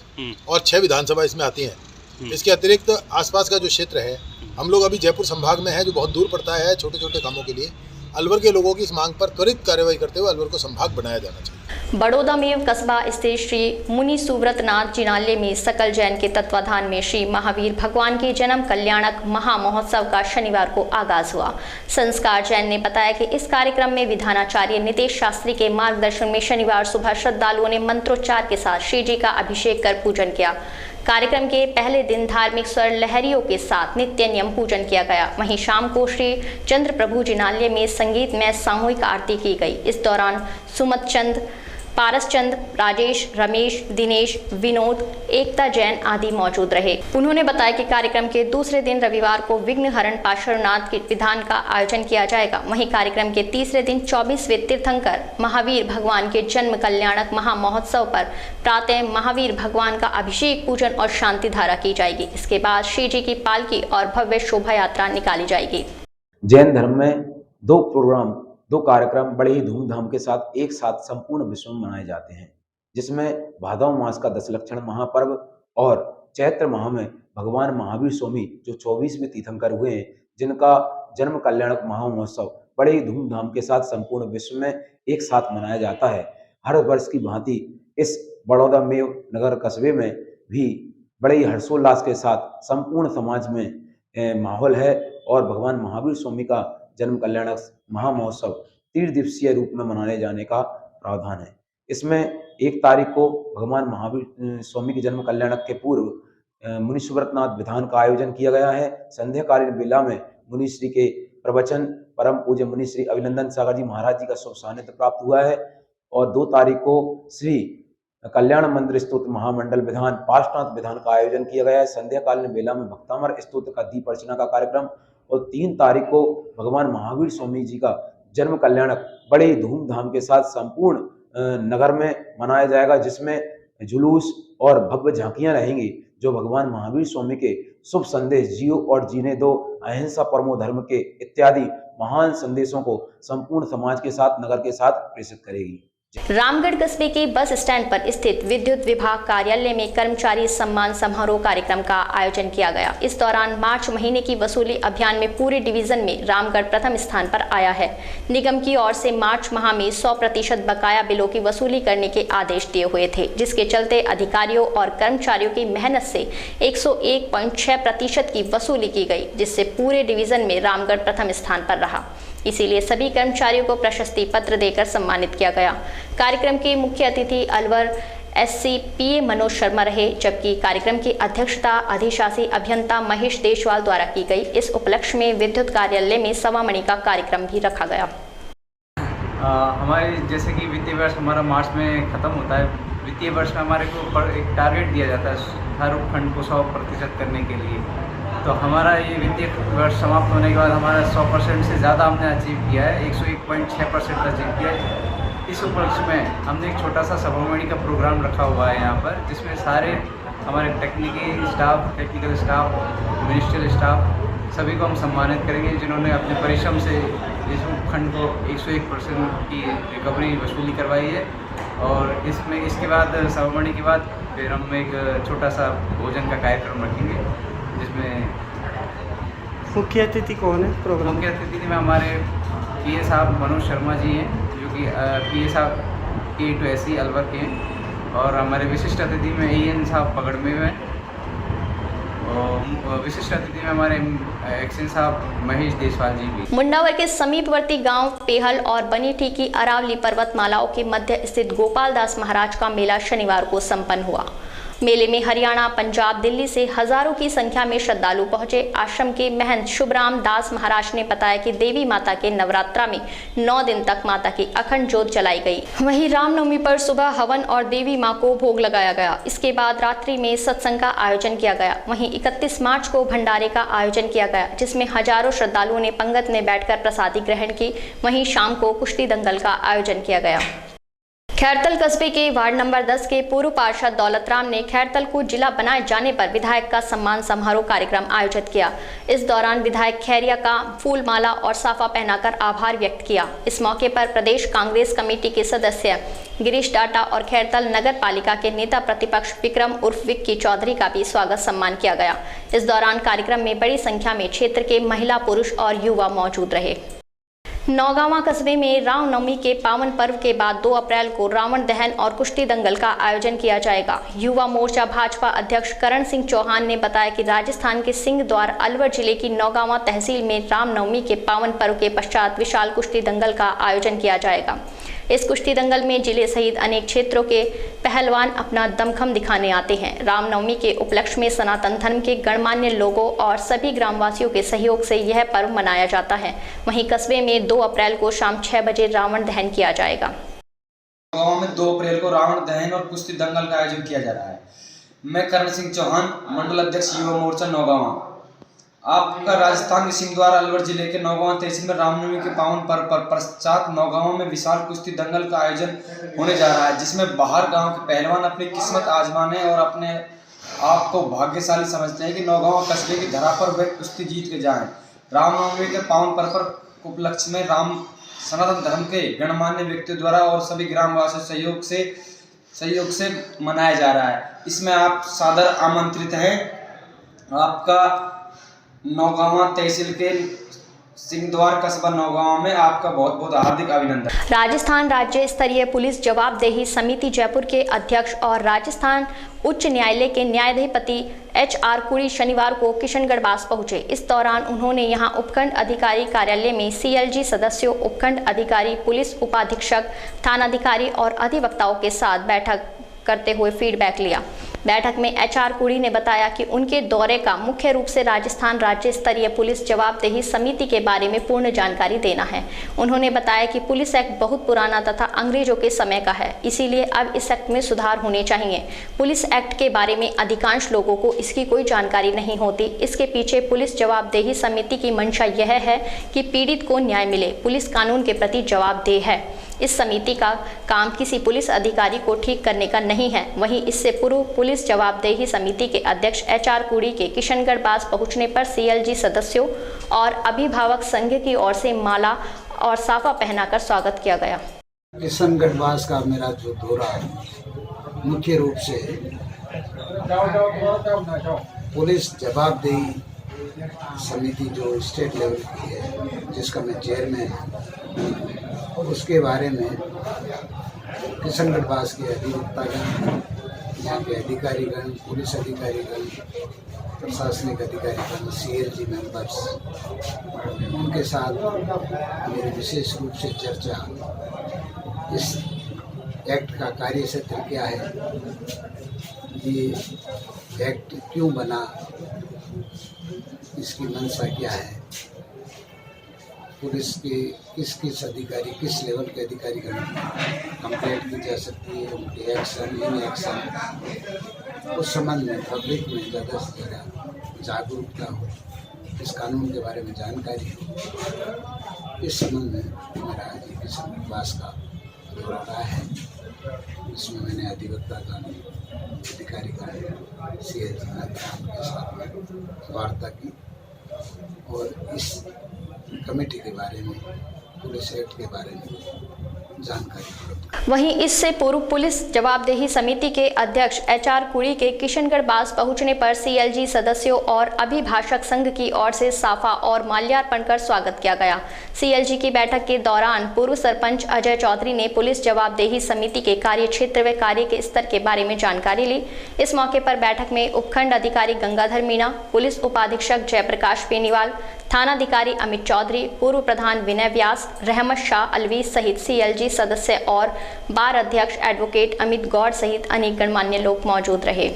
और 6 विधानसभा इसमें आती हैं। इसके अतिरिक्त आसपास का जो क्षेत्र है, हम लोग अभी जयपुर संभाग में है जो बहुत दूर पड़ता है छोटे छोटे कामों के लिए। अलवर के लोगों की इस मांग पर त्वरित कार्रवाई करते हुए अलवर को संभाग बनाया जाना चाहिए। बड़ौदा में कस्बा स्थित श्री मुनि सुव्रतनाथ जिनालय में सकल जैन के तत्वाधान में श्री महावीर भगवान के जन्म कल्याणक महामहोत्सव का शनिवार को आगाज हुआ। संस्कार जैन ने बताया कि इस कार्यक्रम में विधानाचार्य नितेश शास्त्री के मार्गदर्शन में शनिवार सुबह श्रद्धालुओं ने मंत्रोच्चार के साथ श्री जी का अभिषेक कर पूजन किया। कार्यक्रम के पहले दिन धार्मिक स्वर लहरियों के साथ नित्य नियम पूजन किया गया। वहीं शाम को श्री चंद्र प्रभु जिनालय में संगीत में सामूहिक आरती की गई। इस दौरान सुमत चंद पारस चंद, राजेश, रमेश, दिनेश, विनोद, एकता जैन आदि मौजूद रहे। उन्होंने बताया कि कार्यक्रम के दूसरे दिन रविवार को विघ्नहरण पार्श्वनाथ के विधान का आयोजन किया जाएगा। वहीं कार्यक्रम के तीसरे दिन 24वें तीर्थंकर महावीर भगवान के जन्म कल्याणक महामहोत्सव पर प्रातः महावीर भगवान का अभिषेक, पूजन और शांति धारा की जाएगी। इसके बाद श्री जी की पालकी और भव्य शोभा यात्रा निकाली जाएगी। जैन धर्म में दो कार्यक्रम बड़े ही धूमधाम के साथ एक साथ संपूर्ण विश्व में मनाए जाते हैं, जिसमें भादव मास का दशलक्षण महापर्व और चैत्र माह में भगवान महावीर स्वामी जो 24वें तीर्थंकर हुए हैं, जिनका जन्म कल्याणक महामहोत्सव बड़े ही धूमधाम के साथ संपूर्ण विश्व में एक साथ मनाया जाता है। हर वर्ष की भांति इस बड़ौदा में नगर कस्बे में भी बड़े ही हर्षोल्लास के साथ संपूर्ण समाज में माहौल है और भगवान महावीर स्वामी का जन्म कल्याणक महामहोत्सव 3 दिवसीय रूप में मनाने जाने का प्रावधान है। इसमें 1 तारीख को भगवान महावीर स्वामी के जन्म कल्याणक के पूर्व मुनीश्वरनाथ विधान का आयोजन किया गया है। संध्याकालीन बेला में मुनिश्री के प्रवचन परम पूज्य मुनिश्री अभिनंदन सागर जी महाराज जी का शुभ सानिध्य प्राप्त हुआ है और 2 तारीख को श्री कल्याण मंदिर स्तोत्र महामंडल विधान पार्श्वनाथ विधान का आयोजन किया गया है। संध्याकालीन बेला में भक्तामर स्तोत्र का दीप अर्चना का कार्यक्रम और 3 तारीख को भगवान महावीर स्वामी जी का जन्म कल्याणक बड़े ही धूमधाम के साथ संपूर्ण नगर में मनाया जाएगा, जिसमें जुलूस और भव्य झांकियां रहेंगी जो भगवान महावीर स्वामी के शुभ संदेश जियो और जीने दो, अहिंसा परमो धर्म के इत्यादि महान संदेशों को संपूर्ण समाज के साथ नगर के साथ प्रेषित करेगी। रामगढ़ कस्बे के बस स्टैंड पर स्थित विद्युत विभाग कार्यालय में कर्मचारी सम्मान समारोह कार्यक्रम का आयोजन किया गया। इस दौरान मार्च महीने की वसूली अभियान में पूरे डिवीजन में रामगढ़ प्रथम स्थान पर आया है। निगम की ओर से मार्च माह में 100% बकाया बिलों की वसूली करने के आदेश दिए हुए थे, जिसके चलते अधिकारियों और कर्मचारियों की मेहनत से 101.6% की वसूली की गई, जिससे पूरे डिवीजन में रामगढ़ प्रथम स्थान पर रहा। इसीलिए सभी कर्मचारियों को प्रशस्ति पत्र देकर सम्मानित किया गया। कार्यक्रम के मुख्य अतिथि अलवर SCPA मनोज शर्मा रहे, जबकि कार्यक्रम की अध्यक्षता अधिशासी अभियंता महेश देशवाल द्वारा की गई। इस उपलक्ष्य में विद्युत कार्यालय में सवामणि का कार्यक्रम भी रखा गया। हमारे जैसे कि वित्तीय वर्ष हमारा मार्च में ख़त्म होता है, वित्तीय वर्ष में हमारे को एक टारगेट दिया जाता है हर उपखंड को 100% करने के लिए। तो हमारा ये वित्तीय वर्ष समाप्त होने के बाद हमारा 100% से ज़्यादा हमने अचीव किया है, 101.6% अचीव किया है। इस उपलक्ष्य में हमने एक छोटा सा सभामणि का प्रोग्राम रखा हुआ है यहाँ पर, जिसमें सारे हमारे टेक्निकल स्टाफ, मिनिस्ट्रियल स्टाफ सभी को हम सम्मानित करेंगे, जिन्होंने अपने परिश्रम से इस उपखंड को 101% की रिकवरी वसूली करवाई है। और इसके बाद सभामणि के बाद फिर हम एक छोटा सा भोजन का कार्यक्रम रखेंगे, जिसमें मुख्य अतिथि कौन है प्रोग्राम? मुख्य अतिथि में हमारे PA साहब मनोज शर्मा जी हैं, जो कि PA साहब A to SC अलवर के हैं, और हमारे विशिष्ट अतिथि में AN साहब पगड़ में हैं, और विशिष्ट अतिथि में हमारे एक्शन साहब महेश देशवाल जी भी। मुंडावर के समीपवर्ती गांव पेहल और बनीठी की अरावली पर्वतमालाओं के मध्य स्थित गोपाल दास महाराज का मेला शनिवार को संपन्न हुआ। मेले में हरियाणा, पंजाब, दिल्ली से हजारों की संख्या में श्रद्धालु पहुंचे। आश्रम के महंत शुभराम दास महाराज ने बताया कि देवी माता के नवरात्रा में 9 दिन तक माता की अखंड जोत जलाई गई। वहीं रामनवमी पर सुबह हवन और देवी मां को भोग लगाया गया। इसके बाद रात्रि में सत्संग का आयोजन किया गया। वहीं 31 मार्च को भंडारे का आयोजन किया गया, जिसमें हजारों श्रद्धालुओं ने पंगत में बैठकर प्रसादी ग्रहण की। वहीं शाम को कुश्ती दंगल का आयोजन किया गया। खैरतल कस्बे के वार्ड नंबर 10 के पूर्व पार्षद दौलतराम ने खैरतल को जिला बनाए जाने पर विधायक का सम्मान समारोह कार्यक्रम आयोजित किया। इस दौरान विधायक खैरिया का फूल माला और साफा पहनाकर आभार व्यक्त किया। इस मौके पर प्रदेश कांग्रेस कमेटी के सदस्य गिरीश डाटा और खैरतल नगर पालिका के नेता प्रतिपक्ष विक्रम उर्फ विक्की चौधरी का भी स्वागत सम्मान किया गया। इस दौरान कार्यक्रम में बड़ी संख्या में क्षेत्र के महिला, पुरुष और युवा मौजूद रहे। नौगांवा कस्बे में रामनवमी के पावन पर्व के बाद 2 अप्रैल को रावण दहन और कुश्ती दंगल का आयोजन किया जाएगा। युवा मोर्चा भाजपा अध्यक्ष करण सिंह चौहान ने बताया कि राजस्थान के सिंहद्वार अलवर जिले की नौगांवा तहसील में रामनवमी के पावन पर्व के पश्चात विशाल कुश्ती दंगल का आयोजन किया जाएगा। इस कुश्ती दंगल में जिले सहित अनेक क्षेत्रों के पहलवान अपना दमखम दिखाने आते हैं। रामनवमी के उपलक्ष्य में सनातन धर्म के गणमान्य लोगों और सभी ग्रामवासियों के सहयोग से यह पर्व मनाया जाता है। वहीं कस्बे में 2 अप्रैल को शाम 6 बजे रावण दहन किया जाएगा। गाँव में 2 अप्रैल को रावण दहन और कुश्ती दंगल का आयोजन किया जा रहा है। मैं करण सिंह चौहान, मंडल अध्यक्ष युवा मोर्चा नौगांवा। आपका राजस्थान के सिंहद्वार अलवर जिले के नौगांवा तहसील में रामनवमी के पावन पर्व पर पश्चात नौगांवा में विशाल कुश्ती दंगल का आयोजन होने जा रहा है, जिसमें बाहर गांव के पहलवान अपनी किस्मत आजमाने और अपने आप को भाग्यशाली समझते हैं कि नौगांवा कस्बे की धरा पर वे कुश्ती जीत के जाएं। रामनवमी के पावन पर्व पर उपलक्ष्य में राम सनातन धर्म के गणमान्य व्यक्तियों द्वारा और सभी ग्रामवासियों सहयोग से मनाया जा रहा है। इसमें आप सादर आमंत्रित हैं। आपका नौगांवा तहसील के सिंहद्वार कस्बा नौगांवा में आपका बहुत बहुत हार्दिक अभिनंदन। राजस्थान राज्य स्तरीय पुलिस जवाबदेही समिति जयपुर के अध्यक्ष और राजस्थान उच्च न्यायालय के न्यायाधिपति HR कुड़ी शनिवार को किशनगढ़ पहुंचे। इस दौरान उन्होंने यहां उपखंड अधिकारी कार्यालय में CLG सदस्यों, उपखंड अधिकारी, पुलिस उपाधीक्षक, थानाधिकारी और अधिवक्ताओं के साथ बैठक करते हुए फीडबैक लिया। बैठक में HR कुड़ी ने बताया कि उनके दौरे का मुख्य रूप से राजस्थान राज्य स्तरीय पुलिस जवाबदेही समिति के बारे में पूर्ण जानकारी देना है। उन्होंने बताया कि पुलिस एक्ट बहुत पुराना तथा अंग्रेजों के समय का है, इसीलिए अब इस एक्ट में सुधार होने चाहिए। पुलिस एक्ट के बारे में अधिकांश लोगों को इसकी कोई जानकारी नहीं होती। इसके पीछे पुलिस जवाबदेही समिति की मंशा यह है कि पीड़ित को न्याय मिले। पुलिस कानून के प्रति जवाबदेह है। इस समिति का काम किसी पुलिस अधिकारी को ठीक करने का नहीं है। वहीं इससे पूर्व पुलिस जवाबदेही समिति के अध्यक्ष HR कुड़ी के किशनगढ़ पहुंचने पर CLG सदस्यों और अभिभावक संघ की ओर से माला और साफा पहनाकर स्वागत किया गया। किशनगढ़ का मेरा जो दौरा है मुख्य रूप से पुलिस जवाबदेही समिति जो स्टेट लेवल की है, जिसका मैं चेयरमैन हूँ, उसके बारे में किशनगढ़ के अधिवक्तागण, यहाँ के अधिकारीगण, पुलिस अधिकारीगण, प्रशासनिक अधिकारीगण, CLG मेंबर्स, उनके साथ मेरी विशेष रूप से चर्चा इस एक्ट का कार्य क्षेत्र क्या है, ये एक्ट क्यों बना, इसकी मंशा क्या है, पुलिस के किस अधिकारी, किस लेवल के अधिकारी कंप्लेंट की जा सकती है, उनके एक्शन, इन एक्शन, उस संबंध में पब्लिक में ज़्यादा से ज़्यादा जागरूकता हो, इस कानून के बारे में जानकारी हो। इस संबंध में मेरा आज किशनगढ़ का दौरा रहा है। इसमें मैंने अधिवक्तागण, अधिकारीगण, CLG के साथ में वार्ता की और इस कमेटी के बारे में, पुलिस एक्ट के बारे में जानकारी। वहीं इससे पूर्व पुलिस जवाबदेही समिति के अध्यक्ष HR कुड़ी के किशनगढ़ पहुंचने पर CLG सदस्यों और अभिभाषक संघ की ओर से साफा और माल्यार्पण कर स्वागत किया गया। CLG की बैठक के दौरान पूर्व सरपंच अजय चौधरी ने पुलिस जवाबदेही समिति के कार्य क्षेत्र व कार्य के स्तर के बारे में जानकारी ली। इस मौके पर बैठक में उपखंड अधिकारी गंगाधर मीणा, पुलिस उपाधीक्षक जयप्रकाश बेनीवाल, थानाधिकारी अमित चौधरी, पूर्व प्रधान विनय व्यास, रहमत शाह अलवी सहित CLG सदस्य और बार अध्यक्ष एडवोकेट अमित गौड़ सहित अनेक गणमान्य लोग मौजूद रहे।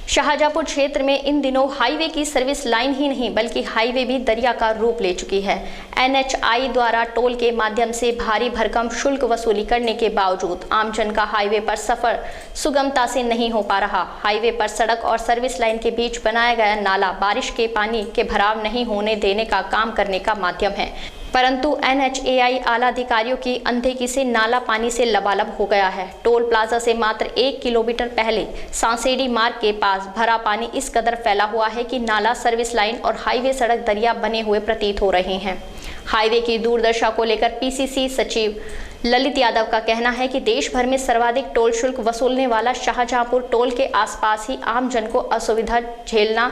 शाहजहाँपुर क्षेत्र में इन दिनों हाईवे की सर्विस लाइन ही नहीं बल्कि हाईवे भी दरिया का रूप ले चुकी है। NHI द्वारा टोल के माध्यम से भारी भरकम शुल्क वसूली करने के बावजूद आमजन का हाईवे पर सफर सुगमता से नहीं हो पा रहा। हाईवे पर सड़क और सर्विस लाइन के बीच बनाया गया नाला बारिश के पानी के भराव नहीं होने देने का काम करने का माध्यम है, परंतु NHAI आला अधिकारियों की अनदेखी से नाला पानी से लबालब हो गया है। टोल प्लाजा से मात्र 1 किलोमीटर पहले सांसेडी मार्ग के पास भरा पानी इस कदर फैला हुआ है कि नाला, सर्विस लाइन और हाईवे सड़क दरिया बने हुए प्रतीत हो रहे हैं। हाईवे की दुर्दशा को लेकर PCC सचिव ललित यादव का कहना है कि देश भर में सर्वाधिक टोल शुल्क वसूलने वाला शाहजहाँपुर टोल के आसपास ही आम जन को असुविधा झेलना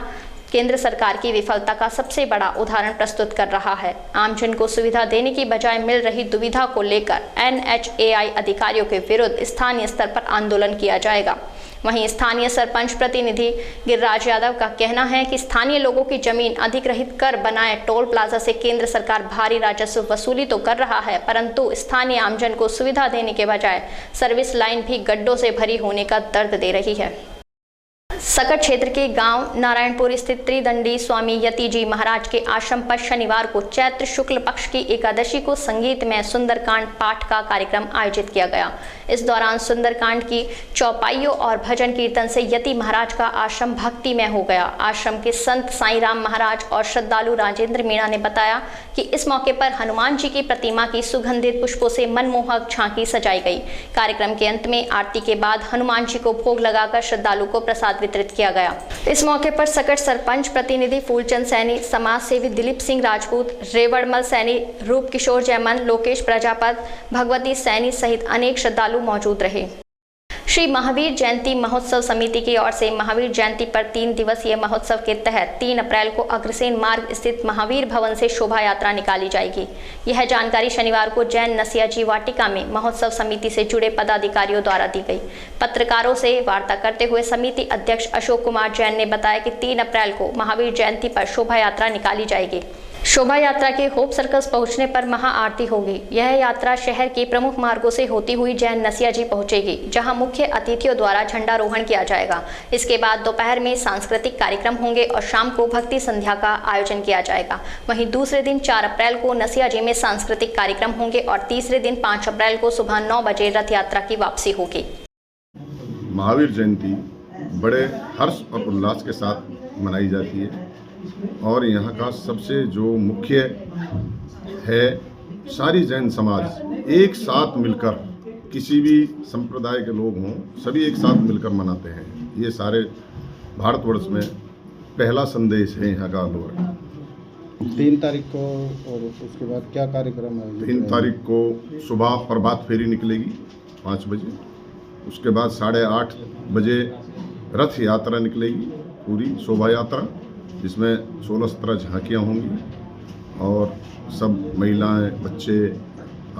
केंद्र सरकार की विफलता का सबसे बड़ा उदाहरण प्रस्तुत कर रहा है। आमजन को सुविधा देने की बजाय मिल रही दुविधा को लेकर NHAI अधिकारियों के विरुद्ध स्थानीय स्तर पर आंदोलन किया जाएगा। वहीं स्थानीय सरपंच प्रतिनिधि गिरिराज यादव का कहना है कि स्थानीय लोगों की जमीन अधिग्रहित कर बनाए टोल प्लाजा से केंद्र सरकार भारी राजस्व वसूली तो कर रहा है, परंतु स्थानीय आमजन को सुविधा देने के बजाय सर्विस लाइन भी गड्ढों से भरी होने का दर्द दे रही है। सकट क्षेत्र के गांव नारायणपुर स्थित त्रिदंडी स्वामी यति जी महाराज के आश्रम पर शनिवार को चैत्र शुक्ल पक्ष की एकादशी को संगीतमय सुंदरकांड पाठ का कार्यक्रम आयोजित किया गया। इस दौरान सुंदरकांड की चौपाइयों और भजन कीर्तन से यति महाराज का आश्रम भक्तिमय हो गया। आश्रम के संत साईं राम महाराज और श्रद्धालु राजेंद्र मीणा ने बताया कि इस मौके पर हनुमान जी की प्रतिमा की सुगंधित पुष्पों से मनमोहक झांकी सजाई गई। कार्यक्रम के अंत में आरती के बाद हनुमान जी को भोग लगाकर श्रद्धालु को प्रसाद वितरित किया गया। इस मौके पर सकट सरपंच प्रतिनिधि फूलचंद सैनी, समाज सेवी दिलीप सिंह राजपूत, रेवड़मल सैनी, रूप किशोर जयमन, लोकेश प्रजापत, भगवती सैनी सहित अनेक श्रद्धालु मौजूद रहे। श्री महावीर जयंती महोत्सव समिति की ओर से महावीर जयंती पर 3 दिवसीय महोत्सव के तहत 3 अप्रैल को अग्रसेन मार्ग स्थित महावीर भवन से शोभा यात्रा निकाली जाएगी। यह जानकारी शनिवार को जैन नसिया जी वाटिका में महोत्सव समिति से जुड़े पदाधिकारियों द्वारा दी गई। पत्रकारों से वार्ता करते हुए समिति अध्यक्ष अशोक कुमार जैन ने बताया कि 3 अप्रैल को महावीर जयंती पर शोभा यात्रा निकाली जाएगी। शोभा यात्रा के होप सर्कस पहुंचने पर महाआरती होगी। यह यात्रा शहर के प्रमुख मार्गों से होती हुई जैन नसिया जी पहुंचेगी, जहां मुख्य अतिथियों द्वारा झंडारोहण किया जाएगा। इसके बाद दोपहर में सांस्कृतिक कार्यक्रम होंगे और शाम को भक्ति संध्या का आयोजन किया जाएगा। वहीं दूसरे दिन 4 अप्रैल को नसिया जी में सांस्कृतिक कार्यक्रम होंगे और तीसरे दिन 5 अप्रैल को सुबह 9 बजे रथ यात्रा की वापसी होगी। महावीर जयंती बड़े हर्ष और उल्लास के साथ मनाई जाती है और यहाँ का सबसे जो मुख्य है, सारी जैन समाज एक साथ मिलकर, किसी भी संप्रदाय के लोग हों, सभी एक साथ मिलकर मनाते हैं। ये सारे भारतवर्ष में पहला संदेश है यहाँ का अलवर। 3 तारीख को और उसके बाद क्या कार्यक्रम है? 3 तारीख को सुबह प्रभात फेरी निकलेगी 5 बजे। उसके बाद 8:30 बजे रथ यात्रा निकलेगी, पूरी शोभा यात्रा, जिसमें 16-17 झांकियाँ होंगी और सब महिलाएं, बच्चे,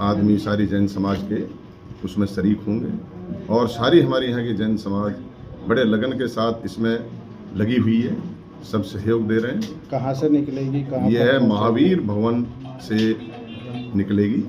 आदमी, सारी जैन समाज के उसमें शरीक होंगे और सारी हमारी यहाँ की जैन समाज बड़े लगन के साथ इसमें लगी हुई है, सब सहयोग दे रहे हैं। कहाँ से निकलेगी? यह महावीर भवन से निकलेगी।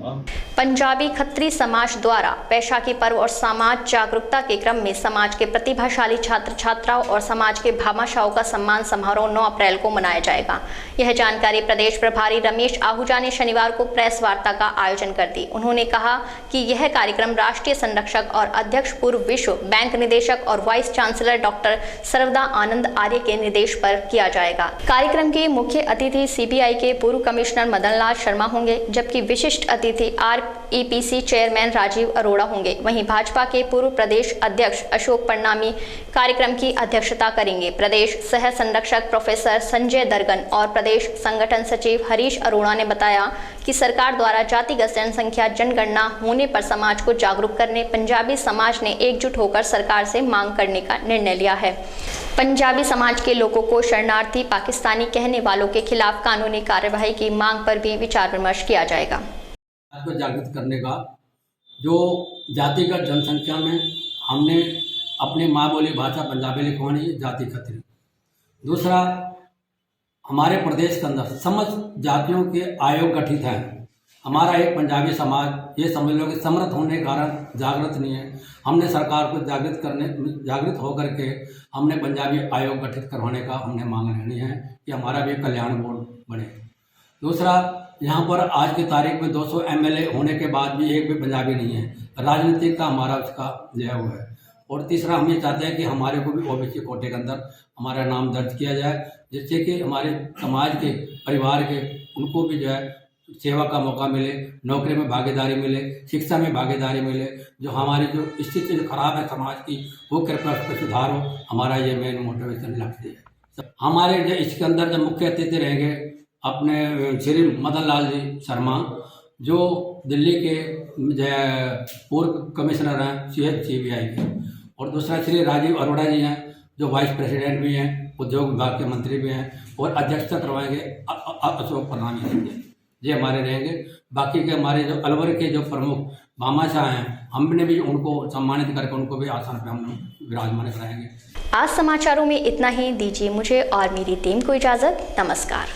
पंजाबी खत्री समाज द्वारा बैसाखी पर्व और समाज जागरूकता के क्रम में समाज के प्रतिभाशाली छात्र छात्राओं और समाज के भामाशाहों का सम्मान समारोह 9 अप्रैल को मनाया जाएगा। यह जानकारी प्रदेश प्रभारी रमेश आहूजा ने शनिवार को प्रेस वार्ता का आयोजन कर दी। उन्होंने कहा कि यह कार्यक्रम राष्ट्रीय संरक्षक और अध्यक्ष पूर्व विश्व बैंक निदेशक और वाइस चांसलर डॉक्टर सर्वदा आनंद आर्य के निर्देश पर किया जाएगा। कार्यक्रम के मुख्य अतिथि CBI के पूर्व कमिश्नर मदन लाल शर्मा होंगे, जबकि विशिष्ट अतिथि REPC चेयरमैन राजीव अरोड़ा होंगे। वहीं भाजपा के पूर्व प्रदेश अध्यक्ष अशोक परनामी कार्यक्रम की अध्यक्षता करेंगे। प्रदेश सह संरक्षक प्रोफेसर संजय दर्गन और प्रदेश संगठन सचिव हरीश अरोड़ा ने बताया कि सरकार द्वारा जातिगत जनसंख्या जनगणना होने पर समाज को जागरूक करने पंजाबी समाज ने एकजुट होकर सरकार से मांग करने का निर्णय लिया है। पंजाबी समाज के लोगों को शरणार्थी पाकिस्तानी कहने वालों के खिलाफ कानूनी कार्यवाही की मांग पर भी विचार विमर्श किया जाएगा। को जागृत करने का, जो जातिगत जनसंख्या में हमने अपनी माँ बोली भाषा पंजाबी लिखवानी है, जाति खतरी। दूसरा, हमारे प्रदेश के अंदर समस्त जातियों के आयोग गठित हैं। हमारा एक पंजाबी समाज ये समझ लो कि समर्थ होने के कारण जागृत नहीं है। हमने सरकार को जागृत होकर के हमने पंजाबी आयोग गठित करवाने का हमने मांग लेनी है कि हमारा भी कल्याण बोर्ड बने। दूसरा, यहाँ पर आज की तारीख में 200 MLA होने के बाद भी एक भी पंजाबी नहीं है। राजनीतिक का हमारा उसका जो है वो है। और तीसरा, हम ये चाहते हैं कि हमारे को भी OBC कोटे के अंदर हमारा नाम दर्ज किया जाए, जिससे कि हमारे समाज के, परिवार के, उनको भी जो है सेवा का मौका मिले, नौकरी में भागीदारी मिले, शिक्षा में भागीदारी मिले। जो हमारी जो स्थिति जो खराब है समाज की, वो कृपया उस पर सुधार हो। हमारा ये मेन मोटिवेशन लक्ष्य है। हमारे जो इसके अंदर जो मुख्य अतिथि रहेंगे अपने श्री मदन लाल जी शर्मा, जो दिल्ली के पूर्व कमिश्नर हैं CBI के, और दूसरा श्री राजीव अरोड़ा जी हैं, जो वाइस प्रेसिडेंट भी हैं, उद्योग विभाग के मंत्री भी हैं, और अध्यक्षता करवाएंगे अशोक परनामी जी, ये हमारे रहेंगे। बाकी के हमारे जो अलवर के जो प्रमुख भामाशाह हैं, हमने भी उनको सम्मानित करके उनको भी आसन पर हम विराजमान कराएंगे। आज समाचारों में इतना ही। दीजिए मुझे और मेरी टीम को इजाज़त। नमस्कार।